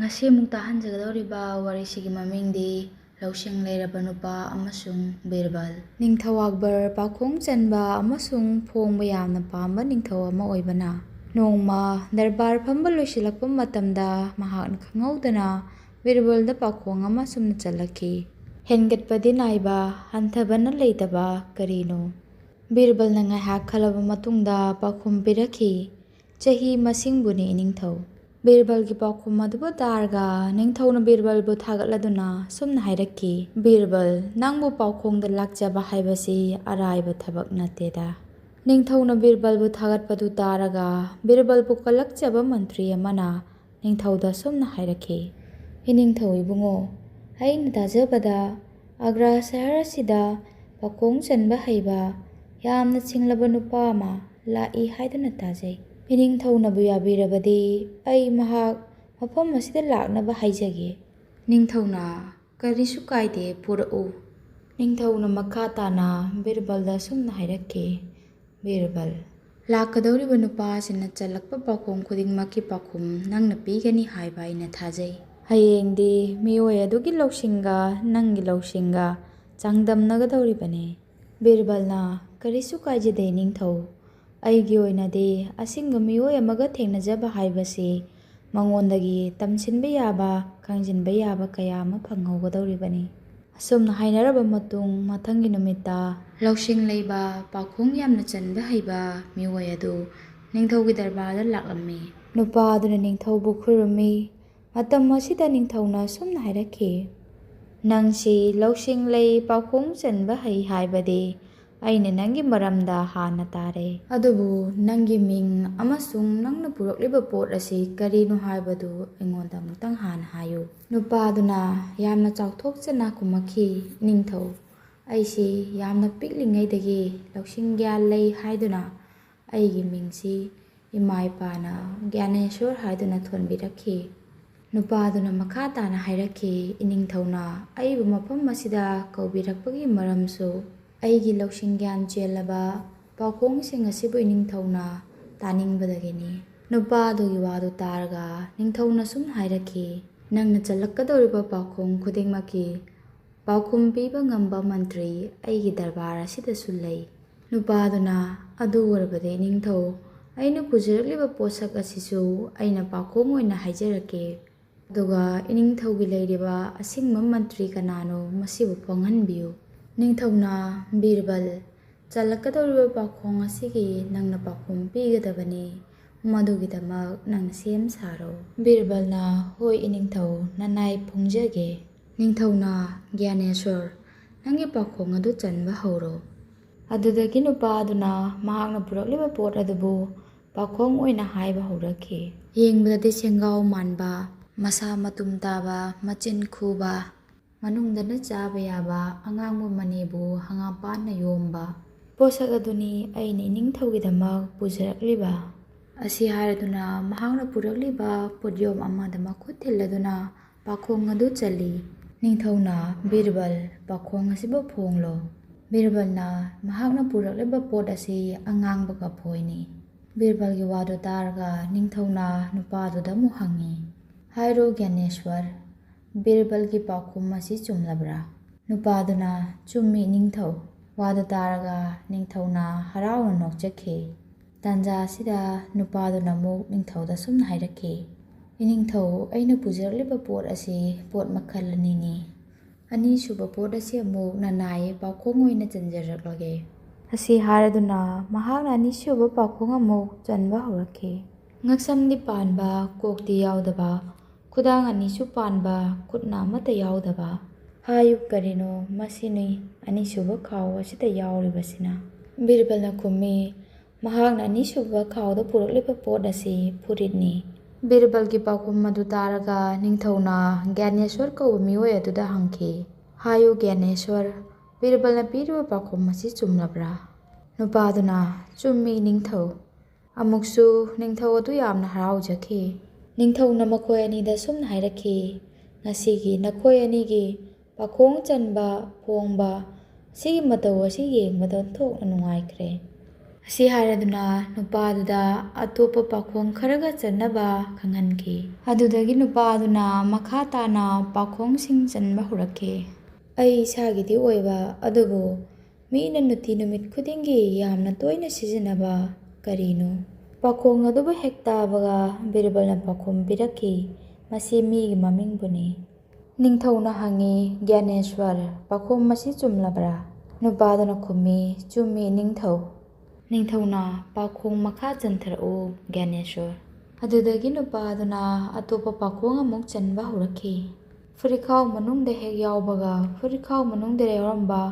Ngasi amuk tahanjagdꯧꯔꯤꯕ ꯋꯥꯔꯤꯁꯤꯒꯤ ꯃꯃꯤꯡꯗꯤ ꯂꯧꯁꯤꯡ ꯂꯩꯔꯕ ꯅꯨꯄꯥ ꯑꯃꯁꯨꯡ ꯕꯤꯔꯕꯜ꯫ ꯅꯤꯡꯊꯧ ꯑꯛꯕꯔ ꯄꯥꯎꯈꯣꯡ ꯆꯟꯕ ꯑꯃꯁꯨꯡ ꯐꯣꯡꯕ ꯌꯥꯝꯅ ꯄꯥꯝꯕ ꯅꯤꯡꯊꯧ ꯑꯃ ꯑꯣꯏꯕꯅ ꯅꯣꯡꯃ ꯗꯔꯕꯥꯔ ꯐꯝꯕ ꯂꯣꯏꯁꯤꯜꯂꯛꯄ ꯃꯇꯝꯗ ꯃꯍꯥꯛꯅ ꯈꯪꯍꯧꯗꯅ ꯕꯤꯔꯕꯜꯗ ꯄꯥꯎꯈꯣꯡ ꯑꯃ ꯁꯨꯝꯅ ꯆꯜꯂꯛꯈꯤ꯫ ꯍꯦꯟꯒꯠꯄꯗꯤ ꯅꯥꯏꯕ, ꯍꯟꯊꯕꯅ ꯂꯩꯇꯕ ꯀꯔꯤꯅꯣ? ꯕꯤꯔꯕꯜꯅ ꯉꯥꯏꯍꯥꯛ ꯈꯜꯂꯕ ꯃꯇꯨꯡꯗ ꯄꯥꯎꯈꯨꯝ ꯄꯤꯔꯛꯈꯤ, ꯆꯍꯤ ꯃꯁꯤꯡꯕꯨꯅꯤ ꯅꯤꯡꯊꯧ꯫ ꯕꯤꯔꯕꯜꯒꯤ ꯄꯥꯎꯈꯨꯝ ꯑꯗꯨꯕꯨ ꯇꯥꯔꯒ ꯅꯤꯡꯊꯧꯅ ꯕꯤꯔꯕꯜꯕꯨ ꯊꯥꯒꯠꯂꯗꯨꯅ ꯁꯨꯝꯅ ꯍꯥꯏꯔꯛꯈꯤ, ꯕꯤꯔꯕꯜ, ꯅꯪꯕꯨ ꯄꯥꯎꯈꯣꯡꯗ ꯂꯥꯛꯆꯕ ꯍꯥꯏꯕꯁꯤ ꯑꯔꯥꯏꯕ ꯊꯕꯛ ꯅꯠꯇꯦꯗ꯫ ꯅꯤꯡꯊꯧꯅ ꯕꯤꯔꯕꯜꯕꯨ ꯊꯥꯒꯠꯄꯗꯨ ꯇꯥꯔꯒ ꯕꯤꯔꯕꯜꯕꯨ ꯀꯜꯂꯛꯆꯕ ꯃꯟꯇ꯭ꯔꯤ ꯑꯃꯅ ꯅꯤꯡꯊꯧꯗ ꯁꯨꯝꯅ ꯍꯥꯏꯔꯛꯈꯤ, ꯏꯅꯤꯡꯊꯧ ꯏꯕꯨꯡꯉꯣ, ꯑꯩꯅ ꯇꯥꯖꯕꯗ ꯑꯒ꯭ꯔꯥ ꯁꯍꯔ ꯑꯁꯤꯗ ꯄꯥꯎꯈꯣꯡ ꯆꯟꯕ ꯍꯩꯕ ꯌꯥꯝꯅ ꯁꯤꯡꯂꯕ ꯅꯨꯄꯥ ꯑꯃ ꯂꯥꯛꯏ ꯍꯥꯏꯗꯨꯅ ꯇꯥꯖꯩ꯫ ꯏꯅꯤꯡꯊꯧꯅꯕꯨ ꯌꯥꯕꯤꯔꯕꯗꯤ ꯑꯩ ꯃꯍꯥꯛ ꯃꯐꯝ ꯑꯁꯤꯗ ꯂꯥꯛꯅꯕ ꯍꯥꯏꯖꯒꯦ꯫ ꯅꯤꯡꯊꯧꯅ ꯀꯔꯤꯁꯨ ꯀꯥꯏꯗꯦ, ꯄꯨꯔꯛꯎ꯫ ꯅꯤꯡꯊꯧꯅ ꯃꯈꯥ ꯇꯥꯅ ꯕꯤꯔꯕꯜꯗ ꯁꯨꯝꯅ ꯍꯥꯏꯔꯛꯈꯤ, ꯕꯤꯔꯕꯜ, ꯂꯥꯛꯀꯗꯧꯔꯤꯕ ꯅꯨꯄꯥ ꯑꯁꯤꯅ ꯆꯜꯂꯛꯄ ꯄꯥꯎꯈꯣꯡ ꯈꯨꯗꯤꯡꯃꯛꯀꯤ ꯄꯥꯎꯈꯨꯝ ꯅꯪꯅ ꯄꯤꯒꯅꯤ ꯍꯥꯏꯕ ꯑꯩꯅ ꯊꯥꯖꯩ꯫ ꯍꯌꯦꯡꯗꯤ ꯃꯤꯑꯣꯏ ꯑꯗꯨꯒꯤ ꯂꯧꯁꯤꯡꯒ ꯅꯪꯒꯤ ꯂꯧꯁꯤꯡꯒ ꯆꯥꯡꯗꯝꯅꯒꯗꯧꯔꯤꯕꯅꯤ꯫ ꯕꯤꯔꯕꯜꯅ ꯀꯔꯤꯁꯨ ꯀꯥꯏꯖꯗꯦ ꯅꯤꯡꯊꯧ, ꯑꯩꯒꯤ ꯑꯣꯏꯅꯗꯤ ꯑꯁꯤꯡꯕ ꯃꯤꯑꯣꯏ ꯑꯃꯒ ꯊꯦꯡꯅꯖꯕ ꯍꯥꯏꯕꯁꯤ ꯃꯉꯣꯟꯗꯒꯤ ꯇꯝꯁꯤꯟꯕ ꯌꯥꯕ, ꯈꯪꯖꯤꯟꯕ ꯌꯥꯕ ꯀꯌꯥ ꯑꯃ ꯐꯪꯍꯧꯒꯗꯧꯔꯤꯕꯅꯤ꯫ ꯑꯁꯨꯝꯅ ꯍꯥꯏꯅꯔꯕ ꯃꯇꯨꯡ ꯃꯊꯪꯒꯤ ꯅꯨꯃꯤꯠꯇ ꯂꯧꯁꯤꯡ ꯂꯩꯕ, ꯄꯥꯎꯈꯣꯡ ꯌꯥꯝꯅ ꯆꯟꯕ ꯍꯩꯕ ꯃꯤꯑꯣꯏ ꯑꯗꯨ ꯅꯤꯡꯊꯧꯒꯤ ꯗꯔꯕꯥꯔꯗ ꯂꯥꯛꯂꯝꯃꯤ꯫ ꯅꯨꯄꯥ ꯑꯗꯨꯅ ꯅꯤꯡꯊꯧꯕꯨ ꯈꯨꯔꯨꯝꯃꯤ꯫ ꯃꯇꯝ ꯑꯁꯤꯗ ꯅꯤꯡꯊꯧꯅ ꯁꯨꯝꯅ ꯍꯥꯏꯔꯛꯈꯤ, ꯅꯪꯁꯤ ꯂꯧꯁꯤꯡ ꯂꯩ, ꯄꯥꯎꯈꯣꯡ ꯆꯟꯕ ꯍꯩ ꯍꯥꯏꯕꯗꯤ ꯑꯩꯅ ꯅꯪꯒꯤ ꯃꯔꯝꯗ ꯍꯥꯟꯅ ꯇꯥꯔꯦ꯫ ꯑꯗꯨꯕꯨ ꯅꯪꯒꯤ ꯃꯤꯡ ꯑꯃꯁꯨꯡ ꯅꯪꯅ ꯄꯨꯔꯛꯂꯤꯕ ꯄꯣꯠ ꯑꯁꯤ ꯀꯔꯤꯅꯣ ꯍꯥꯏꯕꯗꯨ ꯑꯩꯉꯣꯟꯗ ꯑꯃꯨꯛꯇꯪ ꯍꯥꯟꯅ ꯍꯥꯏꯌꯨ꯫ ꯅꯨꯄꯥ ꯑꯗꯨꯅ ꯌꯥꯝꯅ ꯆꯥꯎꯊꯣꯛꯆꯅ ꯈꯨꯝꯃꯛꯈꯤ, ꯅꯤꯡꯊꯧ, ꯑꯩꯁꯤ ꯌꯥꯝꯅ ꯄꯤꯛꯂꯤꯉꯩꯗꯒꯤ ꯂꯧꯁꯤꯡ ꯒ꯭ꯌꯥꯟ ꯂꯩ ꯍꯥꯏꯗꯨꯅ ꯑꯩꯒꯤ ꯃꯤꯡꯁꯤ ꯏꯃꯥ ꯏꯄꯥꯅ ꯒ꯭ꯌꯥꯅꯦꯁ꯭ꯋꯔ ꯍꯥꯏꯗꯨꯅ ꯊꯣꯟꯕꯤꯔꯛꯈꯤ꯫ ꯅꯨꯄꯥ ꯑꯗꯨꯅ ꯃꯈꯥ ꯇꯥꯅ ꯍꯥꯏꯔꯛꯈꯤ, ꯏꯅꯤꯡꯊꯧꯅ ꯑꯩꯕꯨ ꯃꯐꯝ ꯑꯁꯤꯗ ꯀꯧꯕꯤꯔꯛꯄꯒꯤ ꯃꯔꯝꯁꯨ ꯑꯩꯒꯤ ꯂꯧꯁꯤꯡ ꯒ꯭ꯌꯥꯟ ꯆꯦꯜꯂꯕ ꯄꯥꯎꯈꯣꯡꯁꯤꯡ ꯑꯁꯤꯕꯨ ꯏꯅꯤꯡꯊꯧꯅ ꯇꯥꯅꯤꯡꯕꯗꯒꯤꯅꯤ꯫ ꯅꯨꯄꯥ ꯑꯗꯨꯒꯤ ꯋꯥꯗꯨ ꯇꯥꯔꯒ ꯅꯤꯡꯊꯧꯅ ꯁꯨꯝꯅ ꯍꯥꯏꯔꯛꯈꯤ, ꯅꯪꯅ ꯆꯜꯂꯛꯀꯗꯧꯔꯤꯕ ꯄꯥꯎꯈꯣꯡ ꯈꯨꯗꯤꯡꯃꯛꯀꯤ ꯄꯥꯎꯈꯨꯝ ꯄꯤꯕ ꯉꯝꯕ ꯃꯟꯇ꯭ꯔꯤ ꯑꯩꯒꯤ ꯗꯔꯕꯥꯔ ꯑꯁꯤꯗꯁꯨ ꯂꯩ꯫ ꯅꯨꯄꯥ ꯑꯗꯨꯅ ꯑꯗꯨ ꯑꯣꯏꯔꯕꯗꯤ ꯅꯤꯡꯊꯧ, ꯑꯩꯅ ꯄꯨꯖꯔꯛꯂꯤꯕ ꯄꯣꯠꯁꯛ ꯑꯁꯤꯁꯨ ꯑꯩꯅ ꯄꯥꯎꯈꯣꯡ ꯑꯣꯏꯅ ꯍꯥꯏꯖꯔꯛꯀꯦ, ꯑꯗꯨꯒ ꯏꯅꯤꯡꯊꯧꯒꯤ ꯂꯩꯔꯤꯕ ꯑꯁꯤꯡꯕ ꯃꯟꯇ꯭ꯔꯤ ꯀꯅꯥꯅꯣ ꯃꯁꯤꯕꯨ ꯐꯣꯡꯍꯟꯕꯤꯌꯨ꯫ ꯅꯤꯡꯊꯧꯅ, ꯕꯤꯔꯕꯜ, ꯆꯜꯂꯛꯀꯗꯧꯔꯤꯕ ꯄꯥꯎꯈꯣꯡ ꯑꯁꯤꯒꯤ ꯅꯪꯅ ꯄꯥꯎꯈꯨꯝ ꯄꯤꯒꯗꯕꯅꯤ, ꯃꯗꯨꯒꯤꯗꯃꯛ ꯅꯪꯅ ꯁꯦꯝ ꯁꯥꯔꯣ꯫ ꯕꯤꯔꯕꯜꯅ, ꯍꯣꯏ ꯏꯅꯤꯡꯊꯧ, ꯅꯅꯥꯏ ꯐꯣꯡꯖꯒꯦ꯫ ꯅꯤꯡꯊꯧꯅ, ꯒ꯭ꯌꯥꯅꯦꯁ꯭ꯋꯔ, ꯅꯪꯒꯤ ꯄꯥꯎꯈꯣꯡ ꯑꯗꯨ ꯆꯟꯕ ꯍꯧꯔꯣ꯫ ꯑꯗꯨꯗꯒꯤ ꯅꯨꯄꯥ ꯑꯗꯨꯅ ꯃꯍꯥꯛꯅ ꯄꯨꯔꯛꯂꯤꯕ ꯄꯣꯠ ꯑꯗꯨꯕꯨ ꯄꯥꯎꯈꯣꯡ ꯑꯣꯏꯅ ꯍꯥꯏꯕ ꯍꯧꯔꯛꯈꯤ꯫ ꯌꯦꯡꯕꯗꯗꯤ ꯁꯦꯡꯒꯥꯎ ꯃꯥꯟꯕ, ꯃꯁꯥ ꯃꯇꯨꯝ ꯇꯥꯕ, ꯃꯆꯤꯟ ꯈꯨꯕ, ꯃꯅꯨꯡꯗꯅ ꯆꯥꯕ ꯌꯥꯕ ꯑꯉꯥꯡꯕ ꯃꯅꯤꯕꯨ ꯍꯪꯒꯥꯝꯄꯥꯟꯅ ꯌꯣꯝꯕ ꯄꯣꯠꯁꯛ ꯑꯗꯨꯅꯤ ꯑꯩꯅ ꯏꯅꯤꯡꯊꯧꯒꯤꯗꯃꯛ ꯄꯨꯖꯔꯛꯂꯤꯕ꯫ ꯑꯁꯤ ꯍꯥꯏꯔꯗꯨꯅ ꯃꯍꯥꯛꯅ ꯄꯨꯔꯛꯂꯤꯕ ꯄꯣꯠꯌꯣꯝ ꯑꯃꯗ ꯃꯈꯨꯠ ꯊꯤꯜꯂꯗꯨꯅ ꯄꯥꯎꯈꯣꯡ ꯑꯗꯨ ꯆꯜꯂꯤ꯫ ꯅꯤꯡꯊꯧꯅ, ꯕꯤꯔꯕꯜ, ꯄꯥꯎꯈꯣꯡ ꯑꯁꯤꯕꯨ ꯐꯣꯡꯂꯣ꯫ ꯕꯤꯔꯕꯜꯅ ꯃꯍꯥꯛꯅ ꯄꯨꯔꯛꯂꯤꯕ ꯄꯣꯠ ꯑꯁꯤ ꯑꯉꯥꯡꯕ ꯀꯐꯣꯏꯅꯤ꯫ ꯕꯤꯔꯕꯜꯒꯤ ꯋꯥꯗꯨ ꯇꯥꯔꯒ ꯅꯤꯡꯊꯧꯅ ꯅꯨꯄꯥ ꯑꯗꯨꯗ ꯑꯃꯨꯛ ꯍꯪꯉꯤ, ꯍꯥꯏꯔꯣ ꯒ꯭ꯌꯥꯅꯦꯁ꯭ꯋꯔ, ꯕꯤꯔꯕꯜꯒꯤ ꯄꯥꯎꯈꯨꯝ ꯑꯁꯤ ꯆꯨꯝꯂꯕ꯭ꯔꯥ? ꯅꯨꯄꯥ ꯑꯗꯨꯅ, ꯆꯨꯝꯃꯤ ꯅꯤꯡꯊꯧ꯫ ꯋꯥꯗꯨ ꯇꯥꯔꯒ ꯅꯤꯡꯊꯧꯅ ꯍꯔꯥꯎꯅ ꯅꯣꯛꯆꯈꯤ꯫ ꯇꯥꯟꯖꯥ ꯑꯁꯤꯗ ꯅꯨꯄꯥ ꯑꯗꯨꯅ ꯑꯃꯨꯛ ꯅꯤꯡꯊꯧꯗ ꯁꯨꯝꯅ ꯍꯥꯏꯔꯛꯈꯤ, ꯏꯅꯤꯡꯊꯧ, ꯑꯩꯅ ꯄꯨꯖꯔꯛꯂꯤꯕ ꯄꯣꯠ ꯑꯁꯤ ꯄꯣꯠ ꯃꯈꯜ ꯑꯅꯤꯅꯤ꯫ ꯑꯅꯤꯁꯨꯕ ꯄꯣꯠ ꯑꯁꯤ ꯑꯃꯨꯛ ꯅꯅꯥꯏ ꯄꯥꯎꯈꯣꯡ ꯑꯣꯏꯅ ꯆꯟꯖꯔꯛꯂꯒꯦ꯫ ꯑꯁꯤ ꯍꯥꯏꯔꯗꯨꯅ ꯃꯍꯥꯛꯅ ꯑꯅꯤꯁꯨꯕ ꯄꯥꯎꯈꯣꯡ ꯑꯃꯨꯛ ꯆꯟꯕ ꯍꯧꯔꯛꯈꯤ꯫ ꯉꯛꯁꯝꯗꯤ ꯄꯥꯟꯕ, ꯀꯣꯛꯇꯤ ꯌꯥꯎꯗꯕ, ꯈꯨꯗꯥꯡ ꯑꯅꯤꯁꯨ ꯄꯥꯟꯕ, ꯈꯨꯠꯅ ꯑꯃꯠꯇ ꯌꯥꯎꯗꯕ, ꯍꯥꯏꯌꯨ ꯀꯔꯤꯅꯣ ꯃꯁꯤꯅꯤ ꯑꯅꯤꯁꯨꯕ ꯈꯥꯎ ꯑꯁꯤꯗ ꯌꯥꯎꯔꯤꯕꯁꯤꯅ? ꯕꯤꯔꯕꯜꯅ ꯈꯨꯝꯃꯤ, ꯃꯍꯥꯛꯅ ꯑꯅꯤꯁꯨꯕ ꯈꯥꯎꯗ ꯄꯨꯔꯛꯂꯤꯕ ꯄꯣꯠ ꯑꯁꯤ ꯐꯨꯔꯤꯠꯅꯤ꯫ ꯕꯤꯔꯕꯜꯒꯤ ꯄꯥꯎꯈꯨꯝ ꯑꯗꯨ ꯇꯥꯔꯒ ꯅꯤꯡꯊꯧꯅ ꯒ꯭ꯌꯥꯅꯦꯁ꯭ꯋꯔ ꯀꯧꯕ ꯃꯤꯑꯣꯏ ꯑꯗꯨꯗ ꯍꯪꯈꯤ, ꯍꯥꯏꯌꯨ ꯒ꯭ꯌꯥꯅꯦꯁ꯭ꯋꯔ, ꯕꯤꯔꯕꯜꯅ ꯄꯤꯔꯤꯕ ꯄꯥꯎꯈꯨꯝ ꯑꯁꯤ ꯆꯨꯝꯂꯕ꯭ꯔꯥ? ꯅꯨꯄꯥ ꯑꯗꯨꯅ, ꯆꯨꯝꯃꯤ ꯅꯤꯡꯊꯧ꯫ ꯑꯃꯨꯛꯁꯨ ꯅꯤꯡꯊꯧ ꯑꯗꯨ ꯌꯥꯝꯅ ꯍꯔꯥꯎꯖꯈꯤ꯫ ꯅꯤꯡꯊꯧꯅ ꯃꯈꯣꯏ ꯑꯅꯤꯗ ꯁꯨꯝꯅ ꯍꯥꯏꯔꯛꯈꯤ, ꯉꯁꯤꯒꯤ ꯅꯈꯣꯏ ꯑꯅꯤꯒꯤ ꯄꯥꯎꯈꯣꯡ ꯆꯟꯕ, ꯐꯣꯡꯕ ꯑꯁꯤꯒꯤ ꯃꯇꯧ ꯑꯁꯤ ꯌꯦꯡꯕꯗ ꯑꯣꯟꯊꯣꯛꯅ ꯅꯨꯡꯉꯥꯏꯈ꯭ꯔꯦ꯫ ꯑꯁꯤ ꯍꯥꯏꯔꯗꯨꯅ ꯅꯨꯄꯥꯗꯨꯗ ꯑꯇꯣꯞꯄ ꯄꯥꯎꯈꯣꯡ ꯈꯔꯒ ꯆꯟꯅꯕ ꯈꯪꯍꯟꯈꯤ꯫ ꯑꯗꯨꯗꯒꯤ ꯅꯨꯄꯥꯗꯨꯅ ꯃꯈꯥ ꯇꯥꯅ ꯄꯥꯎꯈꯣꯡꯁꯤꯡ ꯆꯟꯕ ꯍꯧꯔꯛꯈꯤ꯫ ꯑꯩ ꯏꯁꯥꯒꯤꯗꯤ ꯑꯣꯏꯕ ꯑꯗꯨꯕꯨ ꯃꯤꯅ ꯅꯨꯡꯇꯤ ꯅꯨꯃꯤꯠ ꯈꯨꯗꯤꯡꯒꯤ ꯌꯥꯝꯅ ꯇꯣꯏꯅ ꯁꯤꯖꯤꯟꯅꯕ ꯀꯔꯤꯅꯣ? ꯄꯥꯎꯈꯣꯡ ꯑꯗꯨꯕꯨ ꯍꯦꯛ ꯇꯥꯕꯒ ꯕꯤꯔꯕꯜꯅ ꯄꯥꯎꯈꯨꯝ ꯄꯤꯔꯛꯈꯤ, ꯃꯁꯤ ꯃꯤꯒꯤ ꯃꯃꯤꯡꯕꯨꯅꯤ꯫ ꯅꯤꯡꯊꯧꯅ ꯍꯪꯉꯤ, ꯒ꯭ꯌꯥꯅꯦꯁ꯭ꯋꯔ, ꯄꯥꯎꯈꯨꯝ ꯑꯁꯤ ꯆꯨꯝꯂꯕ꯭ꯔꯥ? ꯅꯨꯄꯥꯗꯨꯅ ꯈꯨꯝꯃꯤ, ꯆꯨꯝꯃꯤ ꯅꯤꯡꯊꯧ꯫ ꯅꯤꯡꯊꯧꯅ ꯄꯥꯎꯈꯣꯡ ꯃꯈꯥ ꯆꯟꯊꯔꯛꯎ ꯒ꯭ꯌꯥꯅꯦꯁ꯭ꯋꯔ꯫ ꯑꯗꯨꯗꯒꯤ ꯅꯨꯄꯥꯗꯨꯅ ꯑꯇꯣꯞꯄ ꯄꯥꯎꯈꯣꯡ ꯑꯃꯨꯛ ꯆꯟꯕ ꯍꯧꯔꯛꯈꯤ꯫ ꯐꯨꯔꯤꯠꯈꯥꯎ ꯃꯅꯨꯡꯗ ꯍꯦꯛ ꯌꯥꯎꯕꯒ ꯐꯨꯔꯤꯠꯈꯥꯎ ꯃꯅꯨꯡꯗ ꯌꯥꯎꯔꯝꯕ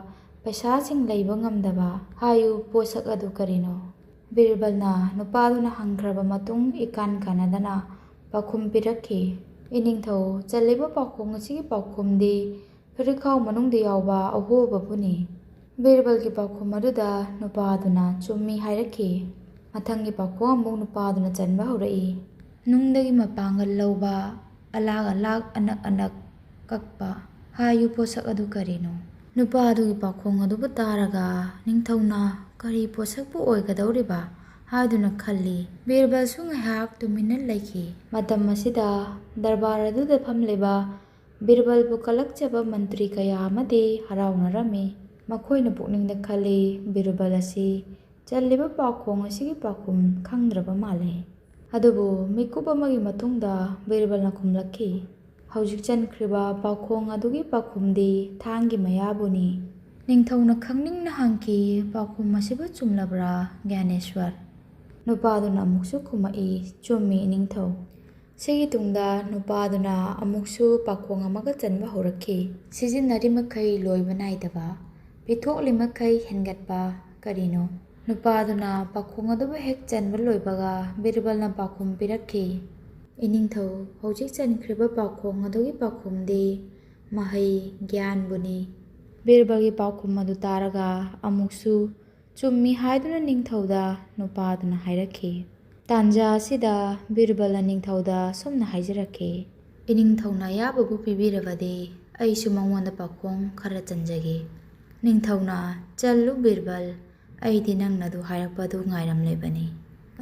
ꯄꯩꯁꯥꯁꯤꯡ ꯂꯩꯕ ꯉꯝꯗꯕ ꯍꯥꯏꯌꯨ ꯄꯣꯠꯁꯛ ꯑꯗꯨ ꯀꯔꯤꯅꯣ? ꯕꯤꯔꯕꯜꯅ ꯅꯨꯄꯥꯗꯨꯅ ꯍꯪꯈ꯭ꯔꯕ ꯃꯇꯨꯡ ꯏꯀꯥꯟ ꯀꯥꯟꯅꯗꯅ ꯄꯥꯎꯈꯨꯝ ꯄꯤꯔꯛꯈꯤ, ꯏꯅꯤꯡꯊꯧ, ꯆꯜꯂꯤꯕ ꯄꯥꯎꯈꯣꯡ ꯑꯁꯤꯒꯤ ꯄꯥꯎꯈꯨꯝꯗꯤ ꯐꯨꯔꯤꯠꯈꯥꯎ ꯃꯅꯨꯡꯗ ꯌꯥꯎꯕ ꯑꯍꯣꯕꯕꯨꯅꯤ꯫ ꯕꯤꯔꯕꯜꯒꯤ ꯄꯥꯎꯈꯨꯝ ꯑꯗꯨꯗ ꯅꯨꯄꯥꯗꯨꯅ ꯆꯨꯝꯃꯤ ꯍꯥꯏꯔꯛꯈꯤ꯫ ꯃꯊꯪꯒꯤ ꯄꯥꯎꯈꯣꯡ ꯑꯃꯨꯛ ꯅꯨꯄꯥꯗꯨꯅ ꯆꯟꯕ ꯍꯧꯔꯛꯏ꯫ ꯅꯨꯡꯗꯒꯤ ꯃꯄꯥꯡꯒꯜ ꯂꯧꯕ, ꯑꯂꯥꯛ ꯑꯂꯥꯛ ꯑꯅꯛ ꯑꯅꯛ ꯀꯛꯄ, ꯍꯥꯏꯌꯨ ꯄꯣꯠꯁꯛ ꯑꯗꯨ ꯀꯔꯤꯅꯣ? ꯅꯨꯄꯥꯗꯨꯒꯤ ꯄꯥꯎꯈꯣꯡ ꯑꯗꯨꯕꯨ ꯇꯥꯔꯒ ꯅꯤꯡꯊꯧꯅ ꯀꯔꯤ ꯄꯣꯠꯁꯛꯄꯨ ꯑꯣꯏꯒꯗꯧꯔꯤꯕ ꯍꯥꯏꯗꯨꯅ ꯈꯜꯂꯤ꯫ ꯕꯤꯔꯕꯜꯁꯨ ꯉꯥꯏꯍꯥꯛ ꯇꯨꯃꯤꯟꯅ ꯂꯩꯈꯤ꯫ ꯃꯇꯝ ꯑꯁꯤꯗ ꯗꯔꯕꯥꯔ ꯑꯗꯨꯗ ꯐꯝꯂꯤꯕ ꯕꯤꯔꯕꯜꯕꯨ ꯀꯂꯛꯆꯕ ꯃꯟꯇ꯭ꯔꯤ ꯀꯌꯥ ꯑꯃꯗꯤ ꯍꯔꯥꯎꯅꯔꯝꯃꯤ꯫ ꯃꯈꯣꯏꯅ ꯄꯨꯛꯅꯤꯡꯗ ꯈꯜꯂꯤ, ꯕꯤꯔꯕꯜ ꯑꯁꯤ ꯆꯜꯂꯤꯕ ꯄꯥꯎꯈꯣꯡ ꯑꯁꯤꯒꯤ ꯄꯥꯎꯈꯨꯝ ꯈꯪꯗ꯭ꯔꯕ ꯃꯥꯜꯂꯦ꯫ ꯑꯗꯨꯕꯨ ꯃꯤꯀꯨꯞ ꯑꯃꯒꯤ ꯃꯇꯨꯡꯗ ꯕꯤꯔꯕꯜꯅ ꯈꯨꯝꯂꯛꯈꯤ, ꯍꯧꯖꯤꯛ ꯆꯟꯈ꯭ꯔꯤꯕ ꯄꯥꯎꯈꯣꯡ ꯑꯗꯨꯒꯤ ꯄꯥꯎꯈꯨꯝꯗꯤ ꯊꯥꯡꯒꯤ ꯃꯌꯥꯕꯨꯅꯤ꯫ ꯅꯤꯡꯊꯧꯅ ꯈꯪꯅꯤꯡꯅ ꯍꯪꯈꯤ, ꯄꯥꯎꯈꯨꯝ ꯑꯁꯤꯕꯨ ꯆꯨꯝꯂꯕ꯭ꯔꯥ ꯒ꯭ꯌꯥꯅꯦꯁ꯭ꯋꯔ? ꯅꯨꯄꯥꯗꯨꯅ ꯑꯃꯨꯛꯁꯨ ꯈꯨꯝꯃꯛꯏ, ꯆꯨꯝꯃꯤ ꯅꯤꯡꯊꯧ꯫ ꯁꯤꯒꯤ ꯇꯨꯡꯗ ꯅꯨꯄꯥꯗꯨꯅ ꯑꯃꯨꯛꯁꯨ ꯄꯥꯎꯈꯣꯡ ꯑꯃꯒ ꯆꯟꯕ ꯍꯧꯔꯛꯈꯤ꯫ ꯁꯤꯖꯤꯟꯅꯔꯤꯃꯈꯩ ꯂꯣꯏꯕ ꯅꯥꯏꯗꯕ, ꯄꯤꯊꯣꯛꯂꯤꯃꯈꯩ ꯍꯦꯟꯒꯠꯄ ꯀꯔꯤꯅꯣ? ꯅꯨꯄꯥꯗꯨꯅ ꯄꯥꯎꯈꯣꯡ ꯑꯗꯨꯕꯨ ꯍꯦꯛ ꯆꯟꯕ ꯂꯣꯏꯕꯒ ꯕꯤꯔꯕꯜꯅ ꯄꯥꯎꯈꯨꯝ ꯄꯤꯔꯛꯈꯤ, ꯏꯅꯤꯡꯊꯧ, ꯍꯧꯖꯤꯛ ꯆꯟꯈ꯭ꯔꯤꯕ ꯄꯥꯎꯈꯣꯡ ꯑꯗꯨꯒꯤ ꯄꯥꯎꯈꯨꯝꯗꯤ ꯃꯍꯩ ꯒ꯭ꯌꯥꯟꯕꯨꯅꯤ꯫ ꯕꯤꯔꯕꯜꯒꯤ ꯄꯥꯎꯈꯨꯝ ꯑꯗꯨ ꯇꯥꯔꯒ ꯑꯃꯨꯛꯁꯨ ꯆꯨꯝꯃꯤ ꯍꯥꯏꯗꯨꯅ ꯅꯤꯡꯊꯧꯗ ꯅꯨꯄꯥꯗꯨꯅ ꯍꯥꯏꯔꯛꯈꯤ꯫ ꯇꯥꯟꯖꯥ ꯑꯁꯤꯗ ꯕꯤꯔꯕꯜꯅ ꯅꯤꯡꯊꯧꯗ ꯁꯨꯝꯅ ꯍꯥꯏꯖꯔꯛꯈꯤ, ꯏꯅꯤꯡꯊꯧꯅ ꯑꯌꯥꯕꯕꯨ ꯄꯤꯕꯤꯔꯕꯗꯤ ꯑꯩꯁꯨ ꯃꯉꯣꯟꯗ ꯄꯥꯎꯈꯣꯡ ꯈꯔ ꯆꯟꯖꯒꯦ꯫ ꯅꯤꯡꯊꯧꯅ, ꯆꯜꯂꯨ ꯕꯤꯔꯕꯜ, ꯑꯩꯗꯤ ꯅꯪꯅ ꯑꯗꯨ ꯍꯥꯏꯔꯛꯄ ꯑꯗꯨ ꯉꯥꯏꯔꯝꯂꯤꯕꯅꯤ꯫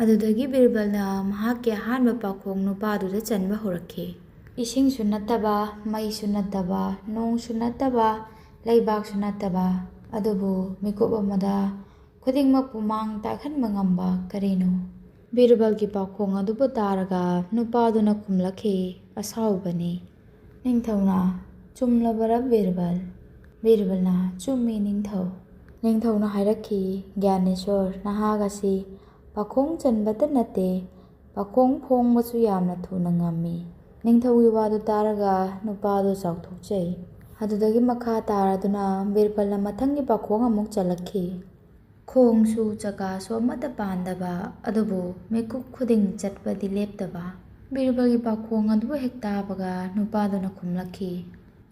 ꯑꯗꯨꯗꯒꯤ ꯕꯤꯔꯕꯜꯅ ꯃꯍꯥꯛꯀꯤ ꯑꯍꯥꯟꯕ ꯄꯥꯎꯈꯣꯡ ꯅꯨꯄꯥꯗꯨꯗ ꯆꯟꯕ ꯍꯧꯔꯛꯈꯤ꯫ ꯏꯁꯤꯡꯁꯨ ꯅꯠꯇꯕ, ꯃꯩꯁꯨ ꯅꯠꯇꯕ, ꯅꯣꯡꯁꯨ ꯅꯠꯇꯕ, ꯂꯩꯕꯥꯛꯁꯨ ꯅꯠꯇꯕ, ꯑꯗꯨꯕꯨ ꯃꯤꯀꯨꯞ ꯑꯃꯗ ꯈꯨꯗꯤꯡꯃꯛꯄꯨ ꯃꯥꯡ ꯇꯥꯛꯍꯟꯕ ꯉꯝꯕ ꯀꯔꯤꯅꯣ? ꯕꯤꯔꯕꯜꯒꯤ ꯄꯥꯎꯈꯣꯡ ꯑꯗꯨꯕꯨ ꯇꯥꯔꯒ ꯅꯨꯄꯥꯗꯨꯅ ꯈꯨꯝꯂꯛꯈꯤ, ꯑꯁꯥꯎꯕꯅꯤ꯫ ꯅꯤꯡꯊꯧꯅ, ꯆꯨꯝꯂꯕꯔꯥ ꯕꯤꯔꯕꯜ? ꯕꯤꯔꯕꯜꯅ, ꯆꯨꯝꯃꯤ ꯅꯤꯡꯊꯧ꯫ ꯅꯤꯡꯊꯧꯅ ꯍꯥꯏꯔꯛꯈꯤ, ꯒ꯭ꯌꯥꯅꯦꯁ꯭ꯋꯔ, ꯅꯍꯥꯛ ꯑꯁꯤ ꯄꯥꯎꯈꯣꯡ ꯆꯟꯕꯇ ꯅꯠꯇꯦ, ꯄꯥꯎꯈꯣꯡ ꯐꯣꯡꯕꯁꯨ ꯌꯥꯝꯅ ꯊꯨꯅ ꯉꯝꯃꯤ꯫ ꯅꯤꯡꯊꯧꯒꯤ ꯋꯥꯗꯨ ꯇꯥꯔꯒ ꯅꯨꯄꯥꯗꯨ ꯆꯥꯎꯊꯣꯛꯆꯩ꯫ ꯑꯗꯨꯗꯒꯤ ꯃꯈꯥ ꯇꯥꯔꯗꯨꯅ ꯕꯤꯔꯕꯜꯅ ꯃꯊꯪꯒꯤ ꯄꯥꯎꯈꯣꯡ ꯑꯃꯨꯛ ꯆꯜꯂꯛꯈꯤ꯫ ꯈꯣꯡꯁꯨ ꯆꯀꯥꯁꯨ ꯑꯃꯠꯇ ꯄꯥꯟꯗꯕ, ꯑꯗꯨꯕꯨ ꯃꯤꯀꯨꯞ ꯈꯨꯗꯤꯡ ꯆꯠꯄꯗꯤ ꯂꯦꯞꯇꯕ꯫ ꯕꯤꯔꯕꯜꯒꯤ ꯄꯥꯎꯈꯣꯡ ꯑꯗꯨꯕꯨ ꯍꯦꯛ ꯇꯥꯕꯒ ꯅꯨꯄꯥꯗꯨꯅ ꯈꯨꯝꯂꯛꯈꯤ,